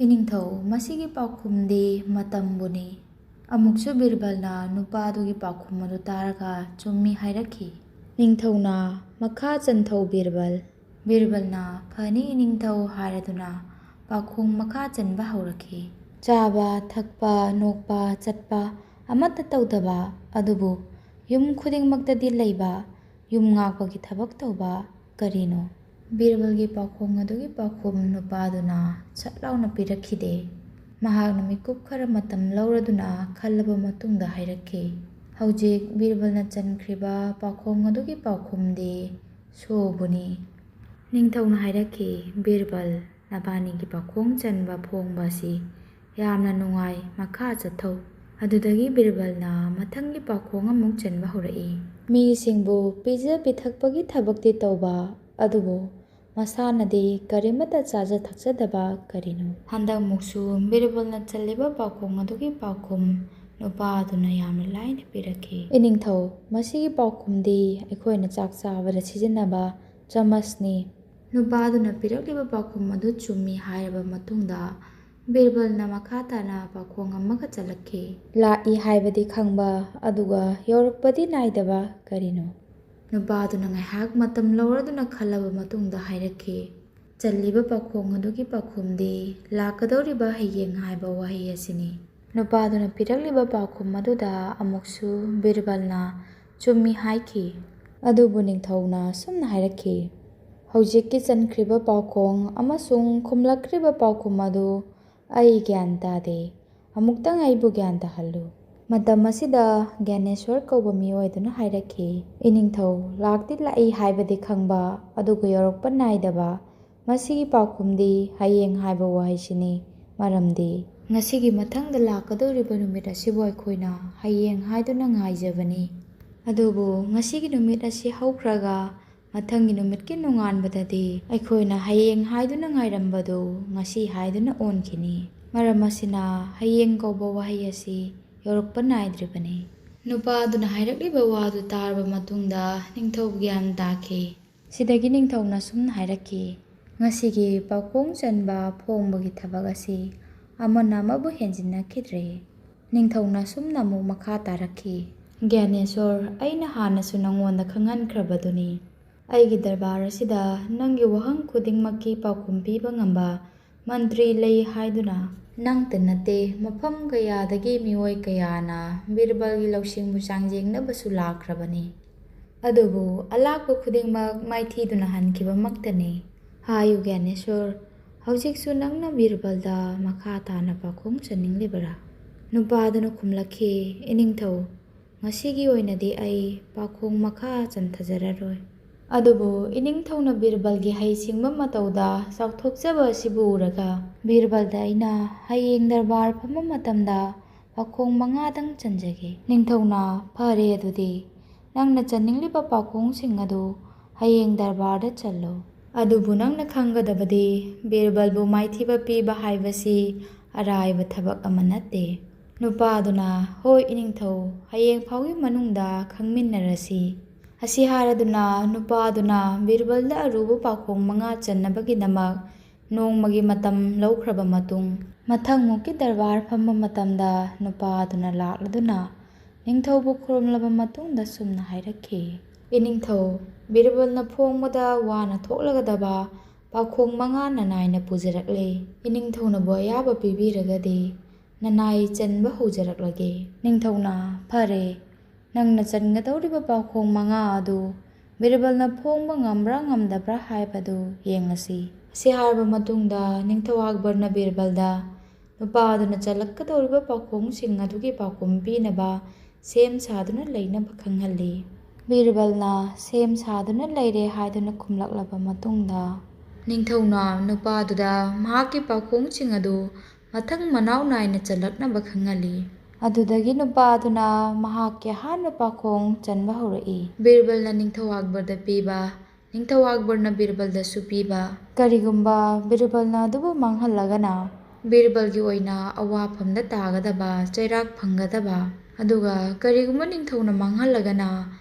ꯏꯅꯤꯡꯊꯧ, ꯃꯁꯤꯒꯤ ꯄꯥꯎꯈꯨꯝꯗꯤ ꯃꯇꯝꯕꯨꯅꯤ꯫ ꯑꯃꯨꯛꯁꯨ ꯕꯤꯔꯕꯜꯅ ꯅꯨꯄꯥꯗꯨꯒꯤ ꯄꯥꯎꯈꯨꯝ ꯑꯗꯨ ꯇꯥꯔꯒ ꯆꯨꯝꯃꯤ ꯍꯥꯏꯔꯛꯈꯤ꯫ ꯅꯤꯡꯊꯧꯅ, ꯃꯈꯥ ꯆꯟꯊꯧ ꯕꯤꯔꯕꯜ꯫ ꯕꯤꯔꯕꯜꯅ, ꯐꯅꯤ ꯏꯅꯤꯡꯊꯧ ꯍꯥꯏꯔꯗꯨꯅ ꯄꯥꯎꯈꯣꯡ ꯃꯈꯥ ꯆꯟꯕ ꯍꯧꯔꯛꯈꯤ꯫ ꯆꯥꯕ, ꯊꯛꯄ, ꯅꯣꯛꯄ, ꯆꯠꯄ ꯑꯃꯠꯇ ꯇꯧꯗꯕ, ꯑꯗꯨꯕꯨ ꯌꯨꯝ ꯈꯨꯗꯤꯡꯃꯛꯇꯗꯤ ꯂꯩꯕ, ꯌꯨꯝ ꯉꯥꯛꯄꯒꯤ ꯊꯕꯛ ꯇꯧꯕ ꯀꯔꯤꯅꯣ? ꯕꯤꯔꯕꯜꯒꯤ ꯄꯥꯎꯈꯣꯡ ꯑꯗꯨꯒꯤ ꯄꯥꯎꯈꯨꯝ ꯅꯨꯄꯥꯗꯨꯅ ꯁꯠ ꯂꯥꯎꯅ ꯄꯤꯔꯛꯈꯤꯗꯦ꯫ ꯃꯍꯥꯛꯅ ꯃꯤꯀꯨꯞ ꯈꯔ ꯃꯇꯝ ꯂꯧꯔꯗꯨꯅ ꯈꯜꯂꯕ ꯃꯇꯨꯡꯗ ꯍꯥꯏꯔꯛꯈꯤ, ꯍꯧꯖꯤꯛ ꯕꯤꯔꯕꯜꯅ ꯆꯟꯈ꯭ꯔꯤꯕ ꯄꯥꯎꯈꯣꯡ ꯑꯗꯨꯒꯤ ꯄꯥꯎꯈꯨꯝꯗꯤ ꯁꯣꯕꯨꯅꯤ꯫ ꯅꯤꯡꯊꯧꯅ ꯍꯥꯏꯔꯛꯈꯤ, ꯕꯤꯔꯕꯜ, ꯅꯕꯥꯅꯤꯒꯤ ꯄꯥꯎꯈꯣꯡ ꯆꯟꯕ ꯐꯣꯡꯕ ꯑꯁꯤ ꯌꯥꯝꯅ ꯅꯨꯡꯉꯥꯏ, ꯃꯈꯥ ꯆꯠꯊꯧ꯫ ꯑꯗꯨꯗꯒꯤ ꯕꯤꯔꯕꯜꯅ ꯃꯊꯪꯒꯤ ꯄꯥꯎꯈꯣꯡ ꯑꯃꯨꯛ ꯆꯟꯕ ꯍꯧꯔꯛꯏ꯫ ꯃꯤꯁꯤꯡꯕꯨ ꯄꯤꯖ ꯄꯤꯊꯛꯄꯒꯤ ꯊꯕꯛꯇꯤ ꯇꯧꯕ, ꯑꯗꯨꯕꯨ ꯃꯁꯥꯅꯗꯤ ꯀꯔꯤꯃꯠꯇ ꯆꯥꯖ ꯊꯛꯆꯗꯕ ꯀꯔꯤꯅꯣ? ꯍꯟꯗꯛꯃꯨꯛꯁꯨ ꯕꯤꯔꯕꯜꯅ ꯆꯜꯂꯤꯕ ꯄꯥꯎꯈꯣꯡ ꯑꯗꯨꯒꯤ ꯄꯥꯎꯈꯨꯝ ꯅꯨꯄꯥꯗꯨꯅ ꯌꯥꯝꯅ ꯂꯥꯏꯅ ꯄꯤꯔꯛꯈꯤ, ꯏꯅꯤꯡꯊꯧ, ꯃꯁꯤꯒꯤ ꯄꯥꯎꯈꯨꯝꯗꯤ ꯑꯩꯈꯣꯏꯅ ꯆꯥꯛ ꯆꯥꯕꯗ ꯁꯤꯖꯤꯟꯅꯕ ꯆꯃꯁꯅꯤ꯫ ꯅꯨꯄꯥꯗꯨꯅ ꯄꯤꯔꯛꯂꯤꯕ ꯄꯥꯎꯈꯨꯝ ꯑꯗꯨ ꯆꯨꯝꯃꯤ ꯍꯥꯏꯔꯕ ꯃꯇꯨꯡꯗ ꯕꯤꯔꯕꯜꯅ ꯃꯈꯥ ꯇꯥꯅ ꯄꯥꯎꯈꯣꯡ ꯑꯃꯒ ꯆꯜꯂꯛꯈꯤ꯫ ꯂꯥꯛꯏ ꯍꯥꯏꯕꯗꯤ ꯈꯪꯕ, ꯑꯗꯨꯒ ꯌꯧꯔꯛꯄꯗꯤ ꯅꯥꯏꯗꯕ ꯀꯔꯤꯅꯣ? ꯅꯨꯄꯥꯗꯨꯅ ꯉꯥꯏꯍꯥꯛ ꯃꯇꯝ ꯂꯧꯔꯗꯨꯅ ꯈꯜꯂꯕ ꯃꯇꯨꯡꯗ ꯍꯥꯏꯔꯛꯈꯤ, ꯆꯜꯂꯤꯕ ꯄꯥꯎꯈꯣꯡ ꯑꯗꯨꯒꯤ ꯄꯥꯎꯈꯨꯝꯗꯤ ꯂꯥꯛꯀꯗꯧꯔꯤꯕ ꯍꯌꯦꯡ ꯍꯥꯏꯕ ꯋꯥꯍꯩ ꯑꯁꯤꯅꯤ꯫ ꯅꯨꯄꯥꯗꯨꯅ ꯄꯤꯔꯛꯂꯤꯕ ꯄꯥꯎꯈꯨꯝ ꯑꯗꯨꯗ ꯑꯃꯨꯛꯁꯨ ꯕꯤꯔꯕꯜꯅ ꯆꯨꯝꯃꯤ ꯍꯥꯏꯈꯤ꯫ ꯑꯗꯨꯕꯨ ꯅꯤꯡꯊꯧꯅ ꯁꯨꯝꯅ ꯍꯥꯏꯔꯛꯈꯤ, ꯍꯧꯖꯤꯛꯀꯤ ꯆꯟꯈ꯭ꯔꯤꯕ ꯄꯥꯎꯈꯣꯡ ꯑꯃꯁꯨꯡ ꯈꯨꯝꯂꯛꯈ꯭ꯔꯤꯕ ꯄꯥꯎꯈꯨꯝ ꯑꯗꯨ ꯑꯩ ꯒ꯭ꯌꯥꯟ ꯇꯥꯗꯦ꯫ ꯑꯃꯨꯛꯇꯪ ꯑꯩꯕꯨ ꯒ꯭ꯌꯥꯟ ꯇꯥꯍꯜꯂꯨ꯫ ꯃꯇꯝ ꯑꯁꯤꯗ ꯒ꯭ꯌꯥꯅꯦꯁ꯭ꯋꯔ ꯀꯧꯕ ꯃꯤꯑꯣꯏ ꯑꯗꯨꯅ ꯍꯥꯏꯔꯛꯈꯤ, ꯏꯅꯤꯡꯊꯧ, ꯂꯥꯛꯇꯤ ꯂꯥꯛꯏ ꯍꯥꯏꯕꯗꯤ ꯈꯪꯕ ꯑꯗꯨꯒ ꯌꯧꯔꯛꯄ ꯅꯥꯏꯗꯕ ꯃꯁꯤꯒꯤ ꯄꯥꯎꯈꯨꯝꯗꯤ ꯍꯌꯦꯡ ꯍꯥꯏꯕ ꯋꯥꯍꯩꯁꯤꯅꯤ꯫ ꯃꯔꯝꯗꯤ ꯉꯁꯤꯒꯤ ꯃꯊꯪꯗ ꯂꯥꯛꯀꯗꯧꯔꯤꯕ ꯅꯨꯃꯤꯠ ꯑꯁꯤꯕꯨ ꯑꯩꯈꯣꯏꯅ ꯍꯌꯦꯡ ꯍꯥꯏꯗꯨꯅ ꯉꯥꯏꯖꯕꯅꯤ꯫ ꯑꯗꯨꯕꯨ ꯉꯁꯤꯒꯤ ꯅꯨꯃꯤꯠ ꯑꯁꯤ ꯍꯧꯈ꯭ꯔꯒ ꯃꯊꯪꯒꯤ ꯅꯨꯃꯤꯠꯀꯤ ꯅꯣꯡꯉꯥꯟꯕꯗꯗꯤ ꯑꯩꯈꯣꯏꯅ ꯍꯌꯦꯡ ꯍꯥꯏꯗꯨꯅ ꯉꯥꯏꯔꯝꯕꯗꯨ ꯉꯁꯤ ꯍꯥꯏꯗꯨꯅ ꯑꯣꯟꯈꯤꯅꯤ꯫ ꯃꯔꯝ ꯑꯁꯤꯅ ꯍꯌꯦꯡ ꯀꯧꯕ ꯋꯥꯍꯩ ꯑꯁꯤ ꯌꯧꯔꯛꯄ ꯅꯥꯏꯗ꯭ꯔꯤꯕꯅꯤ꯫ ꯅꯨꯄꯥ ꯑꯗꯨꯅ ꯍꯥꯏꯔꯛꯂꯤꯕ ꯋꯥꯗꯨ ꯇꯥꯔꯕ ꯃꯇꯨꯡꯗ ꯅꯤꯡꯊꯧ ꯒ꯭ꯌꯥꯟ ꯇꯥꯈꯤ꯫ ꯁꯤꯗꯒꯤ ꯅꯤꯡꯊꯧꯅ ꯁꯨꯝꯅ ꯍꯥꯏꯔꯛꯈꯤ, ꯉꯁꯤꯒꯤ ꯄꯥꯎꯈꯣꯡ ꯆꯟꯕ ꯐꯣꯡꯕꯒꯤ ꯊꯕꯛ ꯑꯁꯤ ꯑꯃꯅ ꯑꯃꯕꯨ ꯍꯦꯟꯖꯤꯟꯅꯈꯤꯗ꯭ꯔꯦ꯫ ꯅꯤꯡꯊꯧꯅ ꯁꯨꯝꯅ ꯑꯃꯨꯛ ꯃꯈꯥ ꯇꯥꯔꯛꯈꯤ, ꯒ꯭ꯌꯥꯅꯦꯁ꯭ꯋꯔ, ꯑꯩꯅ ꯍꯥꯟꯅꯁꯨ ꯅꯉꯣꯟꯗ ꯈꯪꯍꯟꯈ꯭ꯔꯕꯗꯨꯅꯤ, ꯑꯩꯒꯤ ꯗꯔꯕꯥꯔ ꯑꯁꯤꯗ ꯅꯪꯒꯤ ꯋꯥꯍꯪ ꯈꯨꯗꯤꯡꯃꯛꯀꯤ ꯄꯥꯎꯈꯨꯝ ꯄꯤꯕ ꯉꯝꯕ ꯃꯟꯇ꯭ꯔꯤ ꯂꯩ ꯍꯥꯏꯗꯨꯅ꯫ ꯅꯪꯇ ꯅꯠꯇꯦ, ꯃꯐꯝ ꯀꯌꯥꯗꯒꯤ ꯃꯤꯑꯣꯏ ꯀꯌꯥꯅ ꯕꯤꯔꯕꯜꯒꯤ ꯂꯧꯁꯤꯡꯕꯨ ꯆꯥꯡꯌꯦꯡꯅꯕꯁꯨ ꯂꯥꯛꯈ꯭ꯔꯕꯅꯤ꯫ ꯑꯗꯨꯕꯨ ꯑꯂꯥꯛꯄ ꯈꯨꯗꯤꯡꯃꯛ ꯃꯥꯏꯊꯤꯗꯨꯅ ꯍꯟꯈꯤꯕꯃꯛꯇꯅꯤ꯫ ꯍꯥꯏꯌꯨ ꯒ꯭ꯌꯥꯅꯦꯁ꯭ꯋꯔ, ꯍꯧꯖꯤꯛꯁꯨ ꯅꯪꯅ ꯕꯤꯔꯕꯜꯗ ꯃꯈꯥ ꯇꯥꯅ ꯄꯥꯎꯈꯣꯡ ꯆꯟꯅꯤꯡꯂꯤꯕꯔꯥ? ꯅꯨꯄꯥ ꯑꯗꯨꯅ ꯈꯨꯝꯂꯛꯈꯤ, ꯏꯅꯤꯡꯊꯧ, ꯉꯁꯤꯒꯤ ꯑꯣꯏꯅꯗꯤ ꯑꯩ ꯄꯥꯎꯈꯣꯡ ꯃꯈꯥ ꯆꯟꯊꯖꯔꯔꯣꯏ꯫ ꯑꯗꯨꯕꯨ ꯏꯅꯤꯡꯊꯧꯅ ꯕꯤꯔꯕꯜꯒꯤ ꯍꯩꯁꯤꯡꯕ ꯃꯇꯧꯗ ꯆꯥꯎꯊꯣꯛꯆꯕ ꯑꯁꯤꯕꯨ ꯎꯔꯒ ꯕꯤꯔꯕꯜꯗ ꯑꯩꯅ ꯍꯌꯦꯡ ꯗꯔꯕꯥꯔ ꯐꯝꯕ ꯃꯇꯝꯗ ꯄꯥꯎꯈꯣꯡ 5ꯗꯪ ꯆꯟꯖꯒꯦ꯫ ꯅꯤꯡꯊꯧꯅ, ꯐꯔꯦ ꯑꯗꯨꯗꯤ ꯅꯪꯅ ꯆꯟꯅꯤꯡꯂꯤꯕ ꯄꯥꯎꯈꯣꯡꯁꯤꯡ ꯑꯗꯨ ꯍꯌꯦꯡ ꯗꯔꯕꯥꯔꯗ ꯆꯜꯂꯣ꯫ ꯑꯗꯨꯕꯨ ꯅꯪꯅ ꯈꯪꯒꯗꯕꯗꯤ ꯕꯤꯔꯕꯜꯕꯨ ꯃꯥꯏꯊꯤꯕ ꯄꯤꯕ ꯍꯥꯏꯕꯁꯤ ꯑꯔꯥꯏꯕ ꯊꯕꯛ ꯑꯃ ꯅꯠꯇꯦ꯫ ꯅꯨꯄꯥ ꯑꯗꯨꯅ, ꯍꯣꯏ ꯏꯅꯤꯡꯊꯧ, ꯍꯌꯦꯡ ꯐꯥꯎꯒꯤ ꯃꯅꯨꯡꯗ ꯈꯪꯃꯤꯟꯅꯔꯁꯤ꯫ ꯑꯁꯤ ꯍꯥꯏꯔꯗꯨꯅ ꯅꯨꯄꯥ ꯑꯗꯨꯅ ꯕꯤꯔꯕꯜꯗ ꯑꯔꯨꯕ ꯄꯥꯎꯈꯣꯡ 5 ꯆꯟꯅꯕꯒꯤꯗꯃꯛ ꯅꯣꯡꯃꯒꯤ ꯃꯇꯝ ꯂꯧꯈ꯭ꯔꯕ ꯃꯇꯨꯡ ꯃꯊꯪꯃꯨꯛꯀꯤ ꯗꯔꯕꯥꯔ ꯐꯝꯕ ꯃꯇꯝꯗ ꯅꯨꯄꯥ ꯑꯗꯨꯅ ꯂꯥꯛꯂꯗꯨꯅ ꯅꯤꯡꯊꯧꯕꯨ ꯈꯨꯔꯨꯝꯂꯕ ꯃꯇꯨꯡꯗ ꯁꯨꯝꯅ ꯍꯥꯏꯔꯛꯈꯤ, ꯏꯅꯤꯡꯊꯧ, ꯕꯤꯔꯕꯜꯅ ꯐꯣꯡꯕꯗ ꯋꯥꯅ ꯊꯣꯛꯂꯒꯗꯕ ꯄꯥꯎꯈꯣꯡ 5 ꯅꯅꯥꯏꯅ ꯄꯨꯖꯔꯛꯂꯦ꯫ ꯏꯅꯤꯡꯊꯧꯅꯕꯨ ꯑꯌꯥꯕ ꯄꯤꯕꯤꯔꯒꯗꯤ ꯅꯅꯥꯏ ꯆꯟꯕ ꯍꯧꯖꯔꯛꯂꯒꯦ꯫ ꯅꯤꯡꯊꯧꯅ, ꯐꯔꯦ, ꯅꯪꯅ ꯆꯟꯒꯗꯧꯔꯤꯕ ꯄꯥꯎꯈꯣꯡ 5 ꯑꯗꯨ ꯕꯤꯔꯕꯜꯅ ꯐꯣꯡꯕ ꯉꯝꯕ꯭ꯔꯥ ꯉꯝꯗꯕ꯭ꯔꯥ ꯍꯥꯏꯕꯗꯨ ꯌꯦꯡꯂꯁꯤ꯫ ꯑꯁꯤ ꯍꯥꯏꯔꯕ ꯃꯇꯨꯡꯗ ꯅꯤꯡꯊꯧ ꯑꯛꯕꯔꯅ ꯕꯤꯔꯕꯜꯗ ꯅꯨꯄꯥ ꯑꯗꯨꯅ ꯆꯜꯂꯛꯀꯗꯧꯔꯤꯕ ꯄꯥꯎꯈꯣꯡꯁꯤꯡ ꯑꯗꯨꯒꯤ ꯄꯥꯎꯈꯨꯝ ꯄꯤꯅꯕ ꯁꯦꯝ ꯁꯥꯗꯨꯅ ꯂꯩꯅꯕ ꯈꯪꯍꯜꯂꯤ꯫ ꯕꯤꯔꯕꯜꯅ ꯁꯦꯝ ꯁꯥꯗꯨꯅ ꯂꯩꯔꯦ ꯍꯥꯏꯗꯨꯅ ꯈꯨꯝꯂꯛꯂꯕ ꯃꯇꯨꯡꯗ ꯅꯤꯡꯊꯧꯅ ꯅꯨꯄꯥ ꯑꯗꯨꯗ ꯃꯍꯥꯛꯀꯤ ꯄꯥꯎꯈꯣꯡꯁꯤꯡ ꯑꯗꯨ ꯃꯊꯪ ꯃꯅꯥꯎ ꯅꯥꯏꯅ ꯆꯜꯂꯛꯅꯕ ꯈꯪꯍꯜꯂꯤ꯫ ꯑꯗꯨꯗꯒꯤ ꯅꯨꯄꯥ ꯑꯗꯨꯅ ꯃꯍꯥꯛꯀꯤ ꯑꯍꯥꯟꯕ ꯄꯥꯎꯈꯣꯡ ꯆꯟꯕ ꯍꯧꯔꯛꯏ꯫ ꯕꯤꯔꯕꯜꯅ ꯅꯤꯡꯊꯧ ꯑꯛꯕꯔꯗ ꯄꯤꯕ, ꯅꯤꯡꯊꯧ ꯑꯛꯕꯔꯅ ꯕꯤꯔꯕꯜꯗꯁꯨ ꯄꯤꯕ꯫ ꯀꯔꯤꯒꯨꯝꯕ ꯕꯤꯔꯕꯜꯅ ꯑꯗꯨꯕꯨ ꯃꯥꯡꯍꯜꯂꯒꯅ ꯕꯤꯔꯕꯜꯒꯤ ꯑꯣꯏꯅ ꯑꯋꯥꯐꯝꯗ ꯇꯥꯒꯗꯕ ꯆꯩꯔꯥꯛ ꯐꯪꯒꯗꯕ, ꯑꯗꯨꯒ ꯀꯔꯤꯒꯨꯝꯕ ꯅꯤꯡꯊꯧꯅ ꯃꯥꯡꯍꯜꯂꯒꯅ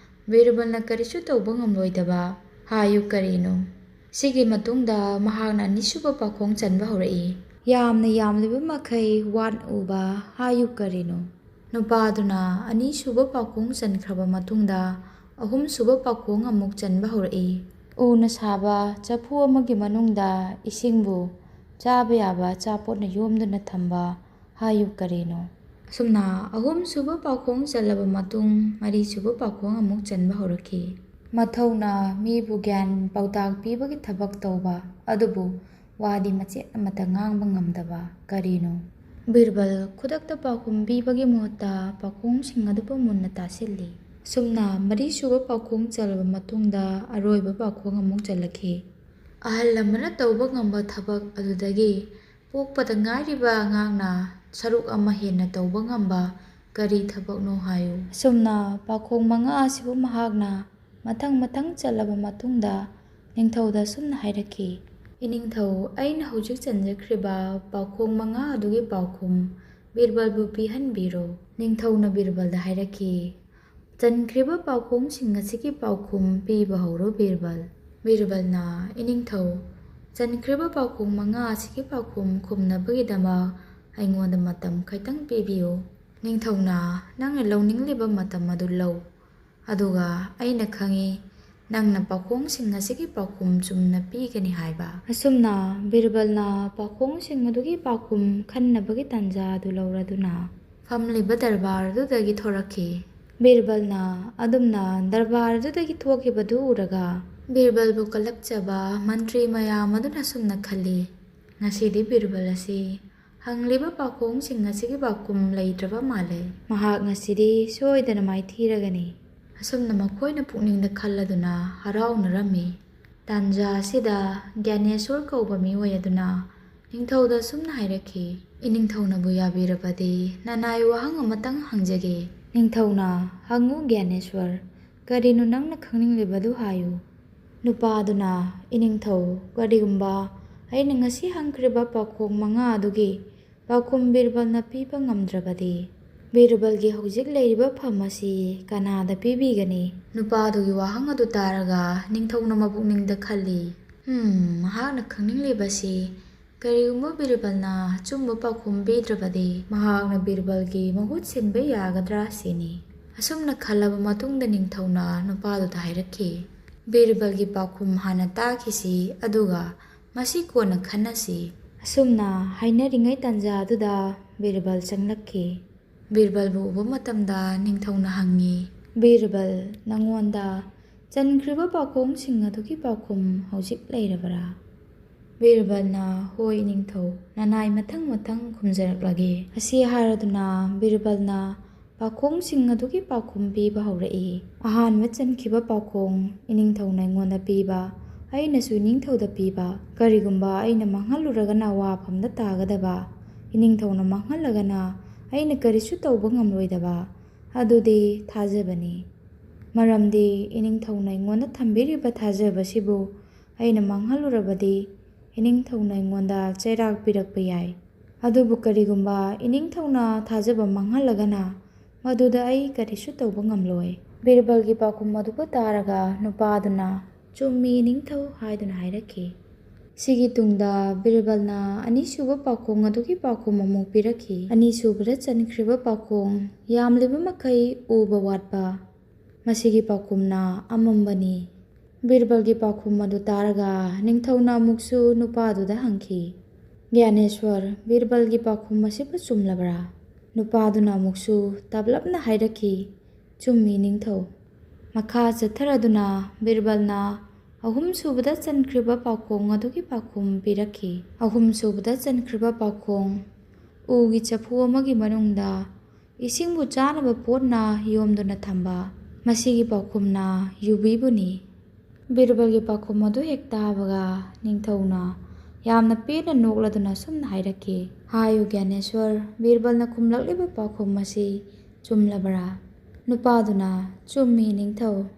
ꯕꯤꯔꯕꯜꯅ ꯀꯔꯤꯁꯨ ꯇꯧꯕ ꯉꯝꯂꯣꯏꯗꯕ꯫ ꯍꯥꯏꯌꯨ ꯀꯔꯤꯅꯣ? ꯁꯤꯒꯤ ꯃꯇꯨꯡꯗ ꯃꯍꯥꯛꯅ ꯑꯅꯤꯁꯨꯕ ꯄꯥꯎꯈꯣꯡ ꯆꯟꯕ ꯍꯧꯔꯛꯏ꯫ ꯌꯥꯝꯅ ꯌꯥꯝꯂꯤꯕ ꯃꯈꯩ ꯋꯥꯠꯅ ꯎꯕ, ꯍꯥꯏꯌꯨ ꯀꯔꯤꯅꯣ? ꯅꯨꯄꯥ ꯑꯗꯨꯅ ꯑꯅꯤꯁꯨꯕ ꯄꯥꯎꯈꯣꯡ ꯆꯟꯈ꯭ꯔꯕ ꯃꯇꯨꯡꯗ ꯑꯍꯨꯝꯁꯨꯕ ꯄꯥꯎꯈꯣꯡ ꯑꯃꯨꯛ ꯆꯟꯕ ꯍꯧꯔꯛꯏ꯫ ꯎꯅ ꯁꯥꯕ ꯆꯐꯨ ꯑꯃꯒꯤ ꯃꯅꯨꯡꯗ ꯏꯁꯤꯡꯕꯨ ꯆꯥꯕ ꯌꯥꯕ ꯑꯆꯥꯄꯣꯠꯅ ꯌꯣꯝꯗꯨꯅ ꯊꯝꯕ, ꯍꯥꯏꯌꯨ ꯀꯔꯤꯅꯣ? ꯑꯁꯨꯝꯅ ꯑꯍꯨꯝꯁꯨꯕ ꯄꯥꯎꯈꯣꯡ ꯆꯜꯂꯕ ꯃꯇꯨꯡ ꯃꯔꯤꯁꯨꯕ ꯄꯥꯎꯈꯣꯡ ꯑꯃꯨꯛ ꯆꯟꯕ ꯍꯧꯔꯛꯈꯤ꯫ ꯃꯊꯧꯅ ꯃꯤꯕꯨ ꯒ꯭ꯌꯥꯟ ꯄꯥꯎꯇꯥꯛ ꯄꯤꯕꯒꯤ ꯊꯕꯛ ꯇꯧꯕ, ꯑꯗꯨꯕꯨ ꯋꯥꯗꯤ ꯃꯆꯦꯠ ꯑꯃꯠꯇ ꯉꯥꯡꯕ ꯉꯝꯗꯕ, ꯀꯔꯤꯅꯣ? ꯕꯤꯔꯕꯜ ꯈꯨꯗꯛꯇ ꯄꯥꯎꯈꯨꯝ ꯄꯤꯕꯒꯤ ꯃꯍꯨꯠꯇ ꯄꯥꯎꯈꯣꯡꯁꯤꯡ ꯑꯗꯨꯕꯨ ꯃꯨꯟꯅ ꯇꯥꯁꯤꯜꯂꯤ꯫ ꯑꯁꯨꯝꯅ ꯃꯔꯤꯁꯨꯕ ꯄꯥꯎꯈꯣꯡ ꯆꯜꯂꯕ ꯃꯇꯨꯡꯗ ꯑꯔꯣꯏꯕ ꯄꯥꯎꯈꯣꯡ ꯑꯃꯨꯛ ꯆꯜꯂꯛꯈꯤ꯫ ꯑꯍꯜ ꯑꯃꯅ ꯇꯧꯕ ꯉꯝꯕ ꯊꯕꯛ ꯑꯗꯨꯗꯒꯤ ꯄꯣꯛꯄꯗ ꯉꯥꯏꯔꯤꯕ ꯑꯉꯥꯡꯅ ꯁꯔꯨꯛ ꯑꯃ ꯍꯦꯟꯅ ꯇꯧꯕ ꯉꯝꯕ ꯀꯔꯤ ꯊꯕꯛꯅꯣ ꯍꯥꯏꯌꯨ? ꯑꯁꯨꯝꯅ ꯄꯥꯎꯈꯣꯡ 5 ꯑꯁꯤꯕꯨ ꯃꯍꯥꯛꯅ ꯃꯊꯪ ꯃꯊꯪ ꯆꯜꯂꯕ ꯃꯇꯨꯡꯗ ꯅꯤꯡꯊꯧꯗ ꯁꯨꯝꯅ ꯍꯥꯏꯔꯛꯈꯤ, ꯏꯅꯤꯡꯊꯧ, ꯑꯩꯅ ꯍꯧꯖꯤꯛ ꯆꯟꯖꯈ꯭ꯔꯤꯕ ꯄꯥꯎꯈꯣꯡ 5 ꯑꯗꯨꯒꯤ ꯄꯥꯎꯈꯨꯝ ꯕꯤꯔꯕꯜꯕꯨ ꯄꯤꯍꯟꯕꯤꯔꯣ꯫ ꯅꯤꯡꯊꯧꯅ ꯕꯤꯔꯕꯜꯗ ꯍꯥꯏꯔꯛꯈꯤ, ꯆꯟꯈ꯭ꯔꯤꯕ ꯄꯥꯎꯈꯣꯡꯁꯤꯡ ꯑꯁꯤꯒꯤ ꯄꯥꯎꯈꯨꯝ ꯄꯤꯕ ꯍꯧꯔꯣ ꯕꯤꯔꯕꯜ꯫ ꯕꯤꯔꯕꯜꯅ, ꯏꯅꯤꯡꯊꯧ, ꯆꯟꯈ꯭ꯔꯤꯕ ꯄꯥꯎꯈꯣꯡ 5 ꯑꯁꯤꯒꯤ ꯄꯥꯎꯈꯨꯝ ꯈꯨꯝꯅꯕꯒꯤꯗꯃꯛ ꯑꯩꯉꯣꯟꯗ ꯃꯇꯝ ꯈꯤꯇꯪ ꯄꯤꯕꯤꯌꯨ꯫ ꯅꯤꯡꯊꯧꯅ, ꯅꯪꯅ ꯂꯧꯅꯤꯡꯂꯤꯕ ꯃꯇꯝ ꯑꯗꯨ ꯂꯧ, ꯑꯗꯨꯒ ꯑꯩꯅ ꯈꯪꯏ ꯅꯪꯅ ꯄꯥꯎꯈꯣꯡꯁꯤꯡ ꯑꯁꯤꯒꯤ ꯄꯥꯎꯈꯨꯝ ꯆꯨꯝꯅ ꯄꯤꯒꯅꯤ ꯍꯥꯏꯕ꯫ ꯑꯁꯨꯝꯅ ꯕꯤꯔꯕꯜꯅ ꯄꯥꯎꯈꯣꯡꯁꯤꯡ ꯑꯗꯨꯒꯤ ꯄꯥꯎꯈꯨꯝ ꯈꯟꯅꯕꯒꯤ ꯇꯥꯟꯖꯥ ꯑꯗꯨ ꯂꯧꯔꯗꯨꯅ ꯐꯝꯂꯤꯕ ꯗꯔꯕꯥꯔ ꯑꯗꯨꯗꯒꯤ ꯊꯣꯔꯛꯈꯤ꯫ ꯕꯤꯔꯕꯜꯅ ꯑꯗꯨꯝꯅ ꯗꯔꯕꯥꯔꯗꯨꯗꯒꯤ ꯊꯣꯛꯈꯤꯕꯗꯨ ꯎꯔꯒ ꯕꯤꯔꯕꯜꯕꯨ ꯀꯜꯂꯛꯆꯕ ꯃꯟꯇ꯭ꯔꯤ ꯃꯌꯥꯝ ꯑꯗꯨꯅ ꯑꯁꯨꯝꯅ ꯈꯜꯂꯤ, ꯉꯁꯤꯗꯤ ꯕꯤꯔꯕꯜ ꯑꯁꯤ ꯍꯪꯂꯤꯕ ꯄꯥꯎꯈꯣꯡꯁꯤꯡ ꯑꯁꯤꯒꯤ ꯄꯥꯎꯈꯨꯝ ꯂꯩꯇ꯭ꯔꯕ ꯃꯥꯜꯂꯦ, ꯃꯍꯥꯛ ꯉꯁꯤꯗꯤ ꯁꯣꯏꯗꯅ ꯃꯥꯏꯊꯤꯔꯒꯅꯤ꯫ ꯑꯁꯨꯝꯅ ꯃꯈꯣꯏꯅ ꯄꯨꯛꯅꯤꯡꯗ ꯈꯜꯂꯗꯨꯅ ꯍꯔꯥꯎꯅꯔꯝꯃꯤ꯫ ꯇꯥꯟꯖꯥ ꯑꯁꯤꯗ ꯒ꯭ꯌꯥꯅꯦꯁ꯭ꯋꯔ ꯀꯧꯕ ꯃꯤꯑꯣꯏ ꯑꯗꯨꯅ ꯅꯤꯡꯊꯧꯗ ꯑꯁꯨꯝꯅ ꯍꯥꯏꯔꯛꯈꯤ, ꯏꯅꯤꯡꯊꯧꯅꯕꯨ ꯌꯥꯕꯤꯔꯕꯗꯤ ꯅꯅꯥꯏ ꯋꯥꯍꯪ ꯑꯃꯇꯪ ꯍꯪꯖꯒꯦ꯫ ꯅꯤꯡꯊꯧꯅ ꯍꯪꯉꯨ ꯒ꯭ꯌꯥꯅꯦꯁ꯭ꯋꯔ, ꯀꯔꯤꯅꯣ ꯅꯪꯅ ꯈꯪꯅꯤꯡꯂꯤꯕꯗꯨ ꯍꯥꯏꯌꯨ꯫ ꯅꯨꯄꯥꯗꯨꯅ ꯏꯅꯤꯡꯊꯧ, ꯀꯔꯤꯒꯨꯝꯕ ꯑꯩꯅ ꯉꯁꯤ ꯍꯪꯈ꯭ꯔꯤꯕ ꯄꯥꯎꯈꯣꯡ 5 ꯑꯗꯨꯒꯤ ꯄꯥꯎꯈꯨꯝ ꯕꯤꯔꯕꯜꯅ ꯄꯤꯕ ꯉꯝꯗ꯭ꯔꯕꯗꯤ ꯕꯤꯔꯕꯜꯒꯤ ꯍꯧꯖꯤꯛ ꯂꯩꯔꯤꯕ ꯐꯝ ꯑꯁꯤ ꯀꯅꯥꯗ ꯄꯤꯕꯤꯒꯅꯤ? ꯅꯨꯄꯥꯗꯨꯒꯤ ꯋꯥꯍꯪ ꯑꯗꯨ ꯇꯥꯔꯒ ꯅꯤꯡꯊꯧꯅ ꯃꯄꯨꯛꯅꯤꯡꯗ ꯈꯜꯂꯤ, ꯃꯍꯥꯛꯅ ꯈꯪꯅꯤꯡꯂꯤꯕꯁꯤ ꯀꯔꯤꯒꯨꯝꯕ ꯕꯤꯔꯕꯜꯅ ꯑꯆꯨꯝꯕ ꯄꯥꯎꯈꯨꯝ ꯄꯤꯗ꯭ꯔꯕꯗꯤ ꯃꯍꯥꯛꯅ ꯕꯤꯔꯕꯜꯒꯤ ꯃꯍꯨꯠ ꯁꯤꯟꯕ ꯌꯥꯒꯗ꯭ꯔꯥ ꯁꯤꯅꯤ꯫ ꯑꯁꯨꯝꯅ ꯈꯜꯂꯕ ꯃꯇꯨꯡꯗ ꯅꯤꯡꯊꯧꯅ ꯅꯨꯄꯥꯗꯨꯗ ꯍꯥꯏꯔꯛꯈꯤ, ꯕꯤꯔꯕꯜꯒꯤ ꯄꯥꯎꯈꯨꯝ ꯍꯥꯟꯅ ꯇꯥꯈꯤꯁꯤ, ꯑꯗꯨꯒ ꯃꯁꯤ ꯀꯣꯟꯅ ꯈꯟꯅꯁꯤ꯫ ꯑꯁꯨꯝꯅ ꯍꯥꯏꯅꯔꯤꯉꯩ ꯇꯥꯟꯖꯥ ꯑꯗꯨꯗ ꯕꯤꯔꯕꯜ ꯆꯪꯂꯛꯈꯤ꯫ ꯕꯤꯔꯕꯜꯕꯨ ꯎꯕ ꯃꯇꯝꯗ ꯅꯤꯡꯊꯧꯅ ꯍꯪꯉꯤ, ꯕꯤꯔꯕꯜ, ꯅꯉꯣꯟꯗ ꯆꯟꯈ꯭ꯔꯤꯕ ꯄꯥꯎꯈꯣꯡꯁꯤꯡ ꯑꯗꯨꯒꯤ ꯄꯥꯎꯈꯨꯝ ꯍꯧꯖꯤꯛ ꯂꯩꯔꯕ꯭ꯔꯥ? ꯕꯤꯔꯕꯜꯅ ꯍꯣꯏ ꯅꯤꯡꯊꯧ, ꯅꯅꯥꯏ ꯃꯊꯪ ꯃꯊꯪ ꯈꯨꯝꯖꯔꯛꯂꯒꯦ꯫ ꯑꯁꯤ ꯍꯥꯏꯔꯗꯨꯅ ꯕꯤꯔꯕꯜꯅ ꯄꯥꯎꯈꯣꯡꯁꯤꯡ ꯑꯗꯨꯒꯤ ꯄꯥꯎꯈꯨꯝ ꯄꯤꯕ ꯍꯧꯔꯛꯏ꯫ ꯑꯍꯥꯟꯕ ꯆꯟꯈꯤꯕ ꯄꯥꯎꯈꯣꯡ, ꯏꯅꯤꯡꯊꯧꯅ ꯑꯩꯉꯣꯟꯗ ꯄꯤꯕ, ꯑꯩꯅꯁꯨ ꯏꯅꯤꯡꯊꯧꯗ ꯄꯤꯕ, ꯀꯔꯤꯒꯨꯝꯕ ꯑꯩꯅ ꯃꯥꯡꯍꯜꯂꯨꯔꯒꯅ ꯋꯥꯐꯝꯗ ꯇꯥꯒꯗꯕ, ꯏꯅꯤꯡꯊꯧꯅ ꯃꯥꯡꯍꯜꯂꯒꯅ ꯑꯩꯅ ꯀꯔꯤꯁꯨ ꯇꯧꯕ ꯉꯝꯂꯣꯏꯗꯕ, ꯑꯗꯨꯗꯤ ꯊꯥꯖꯕꯅꯤ꯫ ꯃꯔꯝꯗꯤ ꯏꯅꯤꯡꯊꯧꯅ ꯑꯩꯉꯣꯟꯗ ꯊꯝꯕꯤꯔꯤꯕ ꯊꯥꯖꯕꯁꯤꯕꯨ ꯑꯩꯅ ꯃꯥꯡꯍꯜꯂꯨꯔꯕꯗꯤ ꯏꯅꯤꯡꯊꯧꯅ ꯑꯩꯉꯣꯟꯗ ꯆꯩꯔꯥꯛ ꯄꯤꯔꯛꯄ ꯌꯥꯏ꯫ ꯑꯗꯨꯕꯨ ꯀꯔꯤꯒꯨꯝꯕ ꯏꯅꯤꯡꯊꯧꯅ ꯊꯥꯖꯕ ꯃꯥꯡꯍꯜꯂꯒꯅ ꯃꯗꯨꯗ ꯑꯩ ꯀꯔꯤꯁꯨ ꯇꯧꯕ ꯉꯝꯂꯣꯏ꯫ ꯕꯤꯔꯕꯜꯒꯤ ꯄꯥꯎꯈꯨꯝ ꯑꯗꯨꯕꯨ ꯇꯥꯔꯒ ꯅꯨꯄꯥꯗꯨꯅ ꯆꯨꯝꯃꯤ ꯅꯤꯡꯊꯧ ꯍꯥꯏꯗꯨꯅ ꯍꯥꯏꯔꯛꯈꯤ꯫ ꯁꯤꯒꯤ ꯇꯨꯡꯗ ꯕꯤꯔꯕꯜꯅ ꯑꯅꯤꯁꯨꯕ ꯄꯥꯎꯈꯣꯡ ꯑꯗꯨꯒꯤ ꯄꯥꯎꯈꯨꯝ ꯑꯃꯨꯛ ꯄꯤꯔꯛꯈꯤ꯫ ꯑꯅꯤꯁꯨꯕꯗ ꯆꯟꯈ꯭ꯔꯤꯕ ꯄꯥꯎꯈꯣꯡ, ꯌꯥꯝꯂꯤꯕ ꯃꯈꯩ ꯎꯕ ꯋꯥꯠꯄ, ꯃꯁꯤꯒꯤ ꯄꯥꯎꯈꯨꯝꯅ ꯑꯃꯝꯕꯅꯤ꯫ ꯕꯤꯔꯕꯜꯒꯤ ꯄꯥꯎꯈꯨꯝ ꯑꯗꯨ ꯇꯥꯔꯒ ꯅꯤꯡꯊꯧꯅ ꯑꯃꯨꯛꯁꯨ ꯅꯨꯄꯥꯗꯨꯗ ꯍꯪꯈꯤ, ꯒ꯭ꯌꯥꯅꯦꯁ꯭ꯋꯔ, ꯕꯤꯔꯕꯜꯒꯤ ꯄꯥꯎꯈꯨꯝ ꯑꯁꯤꯕꯨ ꯆꯨꯝꯂꯕ꯭ꯔꯥ? ꯅꯨꯄꯥꯗꯨꯅ ꯑꯃꯨꯛꯁꯨ ꯇꯞꯂꯞꯅ ꯍꯥꯏꯔꯛꯈꯤ, ꯆꯨꯝꯃꯤ ꯅꯤꯡꯊꯧ꯫ ꯃꯈꯥ ꯆꯠꯊꯔꯗꯨꯅ ꯕꯤꯔꯕꯜꯅ ꯑꯍꯨꯝꯁꯨꯕꯗ ꯆꯟꯈ꯭ꯔꯤꯕ ꯄꯥꯎꯈꯣꯡ ꯑꯗꯨꯒꯤ ꯄꯥꯎꯈꯨꯝ ꯄꯤꯔꯛꯈꯤ꯫ ꯑꯍꯨꯝꯁꯨꯕꯗ ꯆꯟꯈ꯭ꯔꯤꯕ ꯄꯥꯎꯈꯣꯡ, ꯎꯒꯤ ꯆꯐꯨ ꯑꯃꯒꯤ ꯃꯅꯨꯡꯗ ꯏꯁꯤꯡꯕꯨ ꯆꯥꯅꯕ ꯄꯣꯠꯅ ꯌꯣꯝꯗꯨꯅ ꯊꯝꯕ, ꯃꯁꯤꯒꯤ ꯄꯥꯎꯈꯨꯝꯅ ꯌꯨꯕꯤꯕꯨꯅꯤ꯫ ꯕꯤꯔꯕꯜꯒꯤ ꯄꯥꯎꯈꯨꯝ ꯑꯗꯨ ꯍꯦꯛ ꯇꯥꯕꯒ ꯅꯤꯡꯊꯧꯅ ꯌꯥꯝꯅ ꯄꯦꯟꯅ ꯅꯣꯛꯂꯗꯨꯅ ꯑꯁꯨꯝꯅ ꯍꯥꯏꯔꯛꯈꯤ, ꯍꯥꯏꯌꯨ ꯒ꯭ꯌꯥꯅꯦꯁ꯭ꯋꯔ, ꯕꯤꯔꯕꯜꯅ ꯈꯨꯝꯂꯛꯂꯤꯕ ꯄꯥꯎꯈꯨꯝ ꯑꯁꯤ ꯆꯨꯝꯂꯕ꯭ꯔꯥ? ꯅꯨꯄꯥꯗꯨꯅ ꯆꯨꯝꯃꯤ ꯅꯤꯡꯊꯧ꯫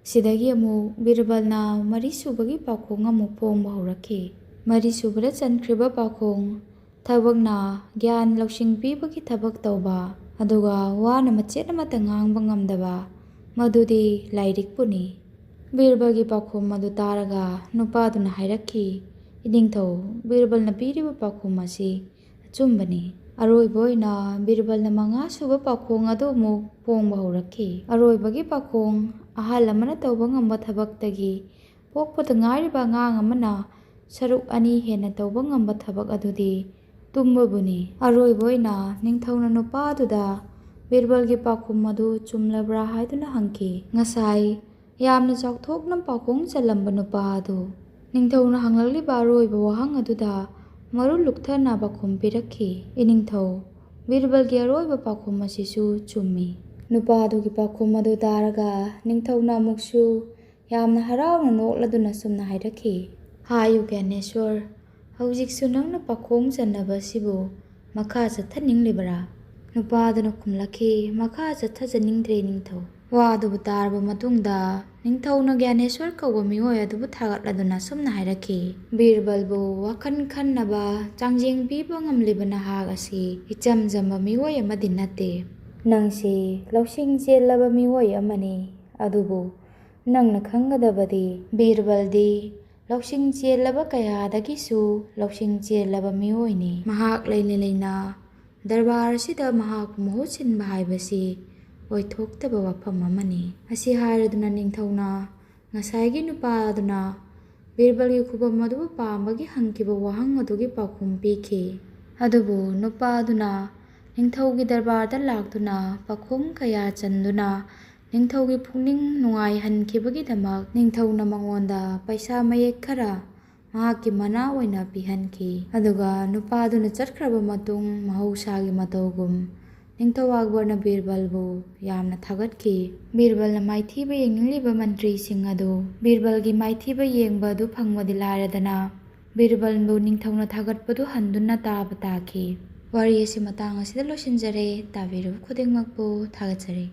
ꯁꯤꯗꯒꯤ ꯑꯃꯨꯛ ꯕꯤꯔꯕꯜꯅ ꯃꯔꯤꯁꯨꯕꯒꯤ ꯄꯥꯎꯈꯣꯡ ꯑꯃꯨꯛ ꯐꯣꯡꯕ ꯍꯧꯔꯛꯈꯤ꯫ ꯃꯔꯤꯁꯨꯕꯗ ꯆꯟꯈ꯭ꯔꯤꯕ ꯄꯥꯎꯈꯣꯡ, ꯊꯕꯛꯅ ꯒ꯭ꯌꯥꯟ ꯂꯧꯁꯤꯡ ꯄꯤꯕꯒꯤ ꯊꯕꯛ ꯇꯧꯕ, ꯑꯗꯨꯒ ꯋꯥꯅ ꯃꯆꯦꯠ ꯑꯃꯠꯇ ꯉꯥꯡꯕ ꯉꯝꯗꯕ, ꯃꯗꯨꯗꯤ ꯂꯥꯏꯔꯤꯛꯄꯨꯅꯤ꯫ ꯕꯤꯔꯕꯜꯒꯤ ꯄꯥꯎꯈꯨꯝ ꯑꯗꯨ ꯇꯥꯔꯒ ꯅꯨꯄꯥꯗꯨꯅ ꯍꯥꯏꯔꯛꯈꯤ, ꯏꯅꯤꯡꯊꯧ, ꯕꯤꯔꯕꯜꯅ ꯄꯤꯔꯤꯕ ꯄꯥꯎꯈꯨꯝ ꯑꯁꯤ ꯑꯆꯨꯝꯕꯅꯤ꯫ ꯑꯔꯣꯏꯕ ꯑꯣꯏꯅ ꯕꯤꯔꯕꯜꯅ 5ꯁꯨꯕ ꯄꯥꯎꯈꯣꯡ ꯑꯗꯨ ꯑꯃꯨꯛ ꯐꯣꯡꯕ ꯍꯧꯔꯛꯈꯤ꯫ ꯑꯔꯣꯏꯕꯒꯤ ꯄꯥꯎꯈꯣꯡ, ꯑꯍꯜ ꯑꯃꯅ ꯇꯧꯕ ꯉꯝꯕ ꯊꯕꯛꯇꯒꯤ ꯄꯣꯛꯄꯗ ꯉꯥꯏꯔꯤꯕ ꯑꯉꯥꯡ ꯑꯃꯅ ꯁꯔꯨꯛ 2 ꯍꯦꯟꯅ ꯇꯧꯕ ꯉꯝꯕ ꯊꯕꯛ ꯑꯗꯨꯗꯤ ꯇꯨꯝꯕꯕꯨꯅꯤ꯫ ꯑꯔꯣꯏꯕ ꯑꯣꯏꯅ ꯅꯤꯡꯊꯧꯅ ꯅꯨꯄꯥꯗꯨꯗ ꯕꯤꯔꯕꯜꯒꯤ ꯄꯥꯎꯈꯨꯝ ꯑꯗꯨ ꯆꯨꯝꯂꯕ꯭ꯔꯥ ꯍꯥꯏꯗꯨꯅ ꯍꯪꯈꯤ꯫ ꯉꯁꯥꯏ ꯌꯥꯝꯅ ꯆꯥꯎꯊꯣꯛꯅ ꯄꯥꯎꯈꯣꯡ ꯆꯜꯂꯝꯕ ꯅꯨꯄꯥ ꯑꯗꯨ ꯅꯤꯡꯊꯧꯅ ꯍꯪꯂꯛꯂꯤꯕ ꯑꯔꯣꯏꯕ ꯋꯥꯍꯪ ꯑꯗꯨꯗ ꯃꯔꯨ ꯂꯨꯛꯊꯅ ꯄꯥꯎꯈꯨꯝ ꯄꯤꯔꯛꯈꯤ, ꯏꯅꯤꯡꯊꯧ, ꯕꯤꯔꯕꯜꯒꯤ ꯑꯔꯣꯏꯕ ꯄꯥꯎꯈꯨꯝ ꯑꯁꯤꯁꯨ ꯆꯨꯝꯃꯤ꯫ ꯅꯨꯄꯥꯗꯨꯒꯤ ꯄꯥꯎꯈꯨꯝ ꯑꯗꯨ ꯇꯥꯔꯒ ꯅꯤꯡꯊꯧꯅ ꯑꯃꯨꯛꯁꯨ ꯌꯥꯝꯅ ꯍꯔꯥꯎꯅ ꯅꯣꯛꯂꯗꯨꯅ ꯁꯨꯝꯅ ꯍꯥꯏꯔꯛꯈꯤ, ꯍꯥꯏꯌꯨ ꯒ꯭ꯌꯥꯅꯦꯁ꯭ꯋꯔ, ꯍꯧꯖꯤꯛꯁꯨ ꯅꯪꯅ ꯄꯥꯎꯈꯣꯡ ꯆꯟꯅꯕ ꯑꯁꯤꯕꯨ ꯃꯈꯥ ꯆꯠꯊꯅꯤꯡꯂꯤꯕꯔꯥ? ꯅꯨꯄꯥꯗꯨꯅ ꯈꯨꯝꯂꯛꯈꯤ, ꯃꯈꯥ ꯆꯠꯊꯖꯅꯤꯡꯗ꯭ꯔꯦ ꯅꯤꯡꯊꯧ꯫ ꯋꯥꯗꯨꯕꯨ ꯇꯥꯔꯕ ꯃꯇꯨꯡꯗ ꯅꯤꯡꯊꯧꯅ ꯒ꯭ꯌꯥꯅꯦꯁ꯭ꯋꯔ ꯀꯧꯕ ꯃꯤꯑꯣꯏ ꯑꯗꯨꯕꯨ ꯊꯥꯒꯠꯂꯗꯨꯅ ꯑꯁꯨꯝꯅ ꯍꯥꯏꯔꯛꯈꯤ, ꯕꯤꯔꯕꯜꯕꯨ ꯋꯥꯈꯜ ꯈꯟꯅꯕ ꯆꯥꯡꯖꯦꯡ ꯄꯤꯕ ꯉꯝꯂꯤꯕ ꯅꯍꯥꯛ ꯑꯁꯤ ꯏꯆꯝ ꯆꯝꯕ ꯃꯤꯑꯣꯏ ꯑꯃꯗꯤ ꯅꯠꯇꯦ꯫ ꯅꯪꯁꯤ ꯂꯧꯁꯤꯡ ꯆꯦꯜꯂꯕ ꯃꯤꯑꯣꯏ ꯑꯃꯅꯤ꯫ ꯑꯗꯨꯕꯨ ꯅꯪꯅ ꯈꯪꯒꯗꯕꯗꯤ ꯕꯤꯔꯕꯜꯗꯤ ꯂꯧꯁꯤꯡ ꯆꯦꯜꯂꯕ ꯀꯌꯥꯗꯒꯤꯁꯨ ꯂꯧꯁꯤꯡ ꯆꯦꯜꯂꯕ ꯃꯤꯑꯣꯏꯅꯤ꯫ ꯃꯍꯥꯛ ꯂꯩꯅ ꯂꯩꯅ ꯗꯔꯕꯥꯔ ꯑꯁꯤꯗ ꯃꯍꯥꯛꯄꯨ ꯃꯍꯨꯠ ꯁꯤꯟꯕ ꯍꯥꯏꯕꯁꯤ ꯑꯣꯏꯊꯣꯛꯇꯕ ꯋꯥꯐꯝ ꯑꯃꯅꯤ꯫ ꯑꯁꯤ ꯍꯥꯏꯔꯗꯨꯅ ꯅꯤꯡꯊꯧꯅ ꯉꯁꯥꯏꯒꯤ ꯅꯨꯄꯥꯗꯨꯅ ꯕꯤꯔꯕꯜꯒꯤ ꯈꯨꯕꯝ ꯑꯗꯨꯕꯨ ꯄꯥꯝꯕꯒꯤ ꯍꯪꯈꯤꯕ ꯋꯥꯍꯪ ꯑꯗꯨꯒꯤ ꯄꯥꯎꯈꯨꯝ ꯄꯤꯈꯤ꯫ ꯑꯗꯨꯕꯨ ꯅꯨꯄꯥꯗꯨꯅ ꯅꯤꯡꯊꯧꯒꯤ ꯗꯔꯕꯥꯔꯗ ꯂꯥꯛꯇꯨꯅ ꯄꯥꯈꯣꯡ ꯀꯌꯥ ꯆꯟꯗꯨꯅ ꯅꯤꯡꯊꯧꯒꯤ ꯄꯨꯛꯅꯤꯡ ꯅꯨꯡꯉꯥꯏꯍꯟꯈꯤꯕꯒꯤꯗꯃꯛ ꯅꯤꯡꯊꯧꯅ ꯃꯉꯣꯟꯗ ꯄꯩꯁꯥ ꯃꯌꯦꯛ ꯈꯔ ꯃꯍꯥꯛꯀꯤ ꯃꯅꯥ ꯑꯣꯏꯅ ꯄꯤꯍꯟꯈꯤ꯫ ꯑꯗꯨꯒ ꯅꯨꯄꯥꯗꯨꯅ ꯆꯠꯈ꯭ꯔꯕ ꯃꯇꯨꯡ ꯃꯍꯧꯁꯥꯒꯤ ꯃꯇꯧꯒꯨꯝ ꯅꯤꯡꯊꯧ ꯑꯛꯕꯔꯅ ꯕꯤꯔꯕꯜꯕꯨ ꯌꯥꯝꯅ ꯊꯥꯒꯠꯈꯤ꯫ ꯕꯤꯔꯕꯜꯅ ꯃꯥꯏꯊꯤꯕ ꯌꯦꯡꯅꯤꯡꯂꯤꯕ ꯃꯟꯇ꯭ꯔꯤꯁꯤꯡ ꯑꯗꯨ ꯕꯤꯔꯕꯜꯒꯤ ꯃꯥꯏꯊꯤꯕ ꯌꯦꯡꯕ ꯑꯗꯨ ꯐꯪꯕꯗꯤ ꯂꯥꯏꯔꯗꯅ ꯕꯤꯔꯕꯜꯕꯨ ꯅꯤꯡꯊꯧꯅ ꯊꯥꯒꯠꯄꯗꯨ ꯍꯟꯗꯨꯅ ꯇꯥꯕ ꯇꯥꯈꯤ꯫ ꯋꯥꯔꯤ ꯑꯁꯤ ꯃꯇꯥꯡ ꯑꯁꯤꯗ ꯂꯣꯏꯁꯤꯟꯖꯔꯦ꯫ ꯇꯥꯕꯤꯔꯤꯕ ꯈꯨꯗꯤꯡꯃꯛꯄꯨ ꯊꯥꯒꯠꯆꯔꯤ꯫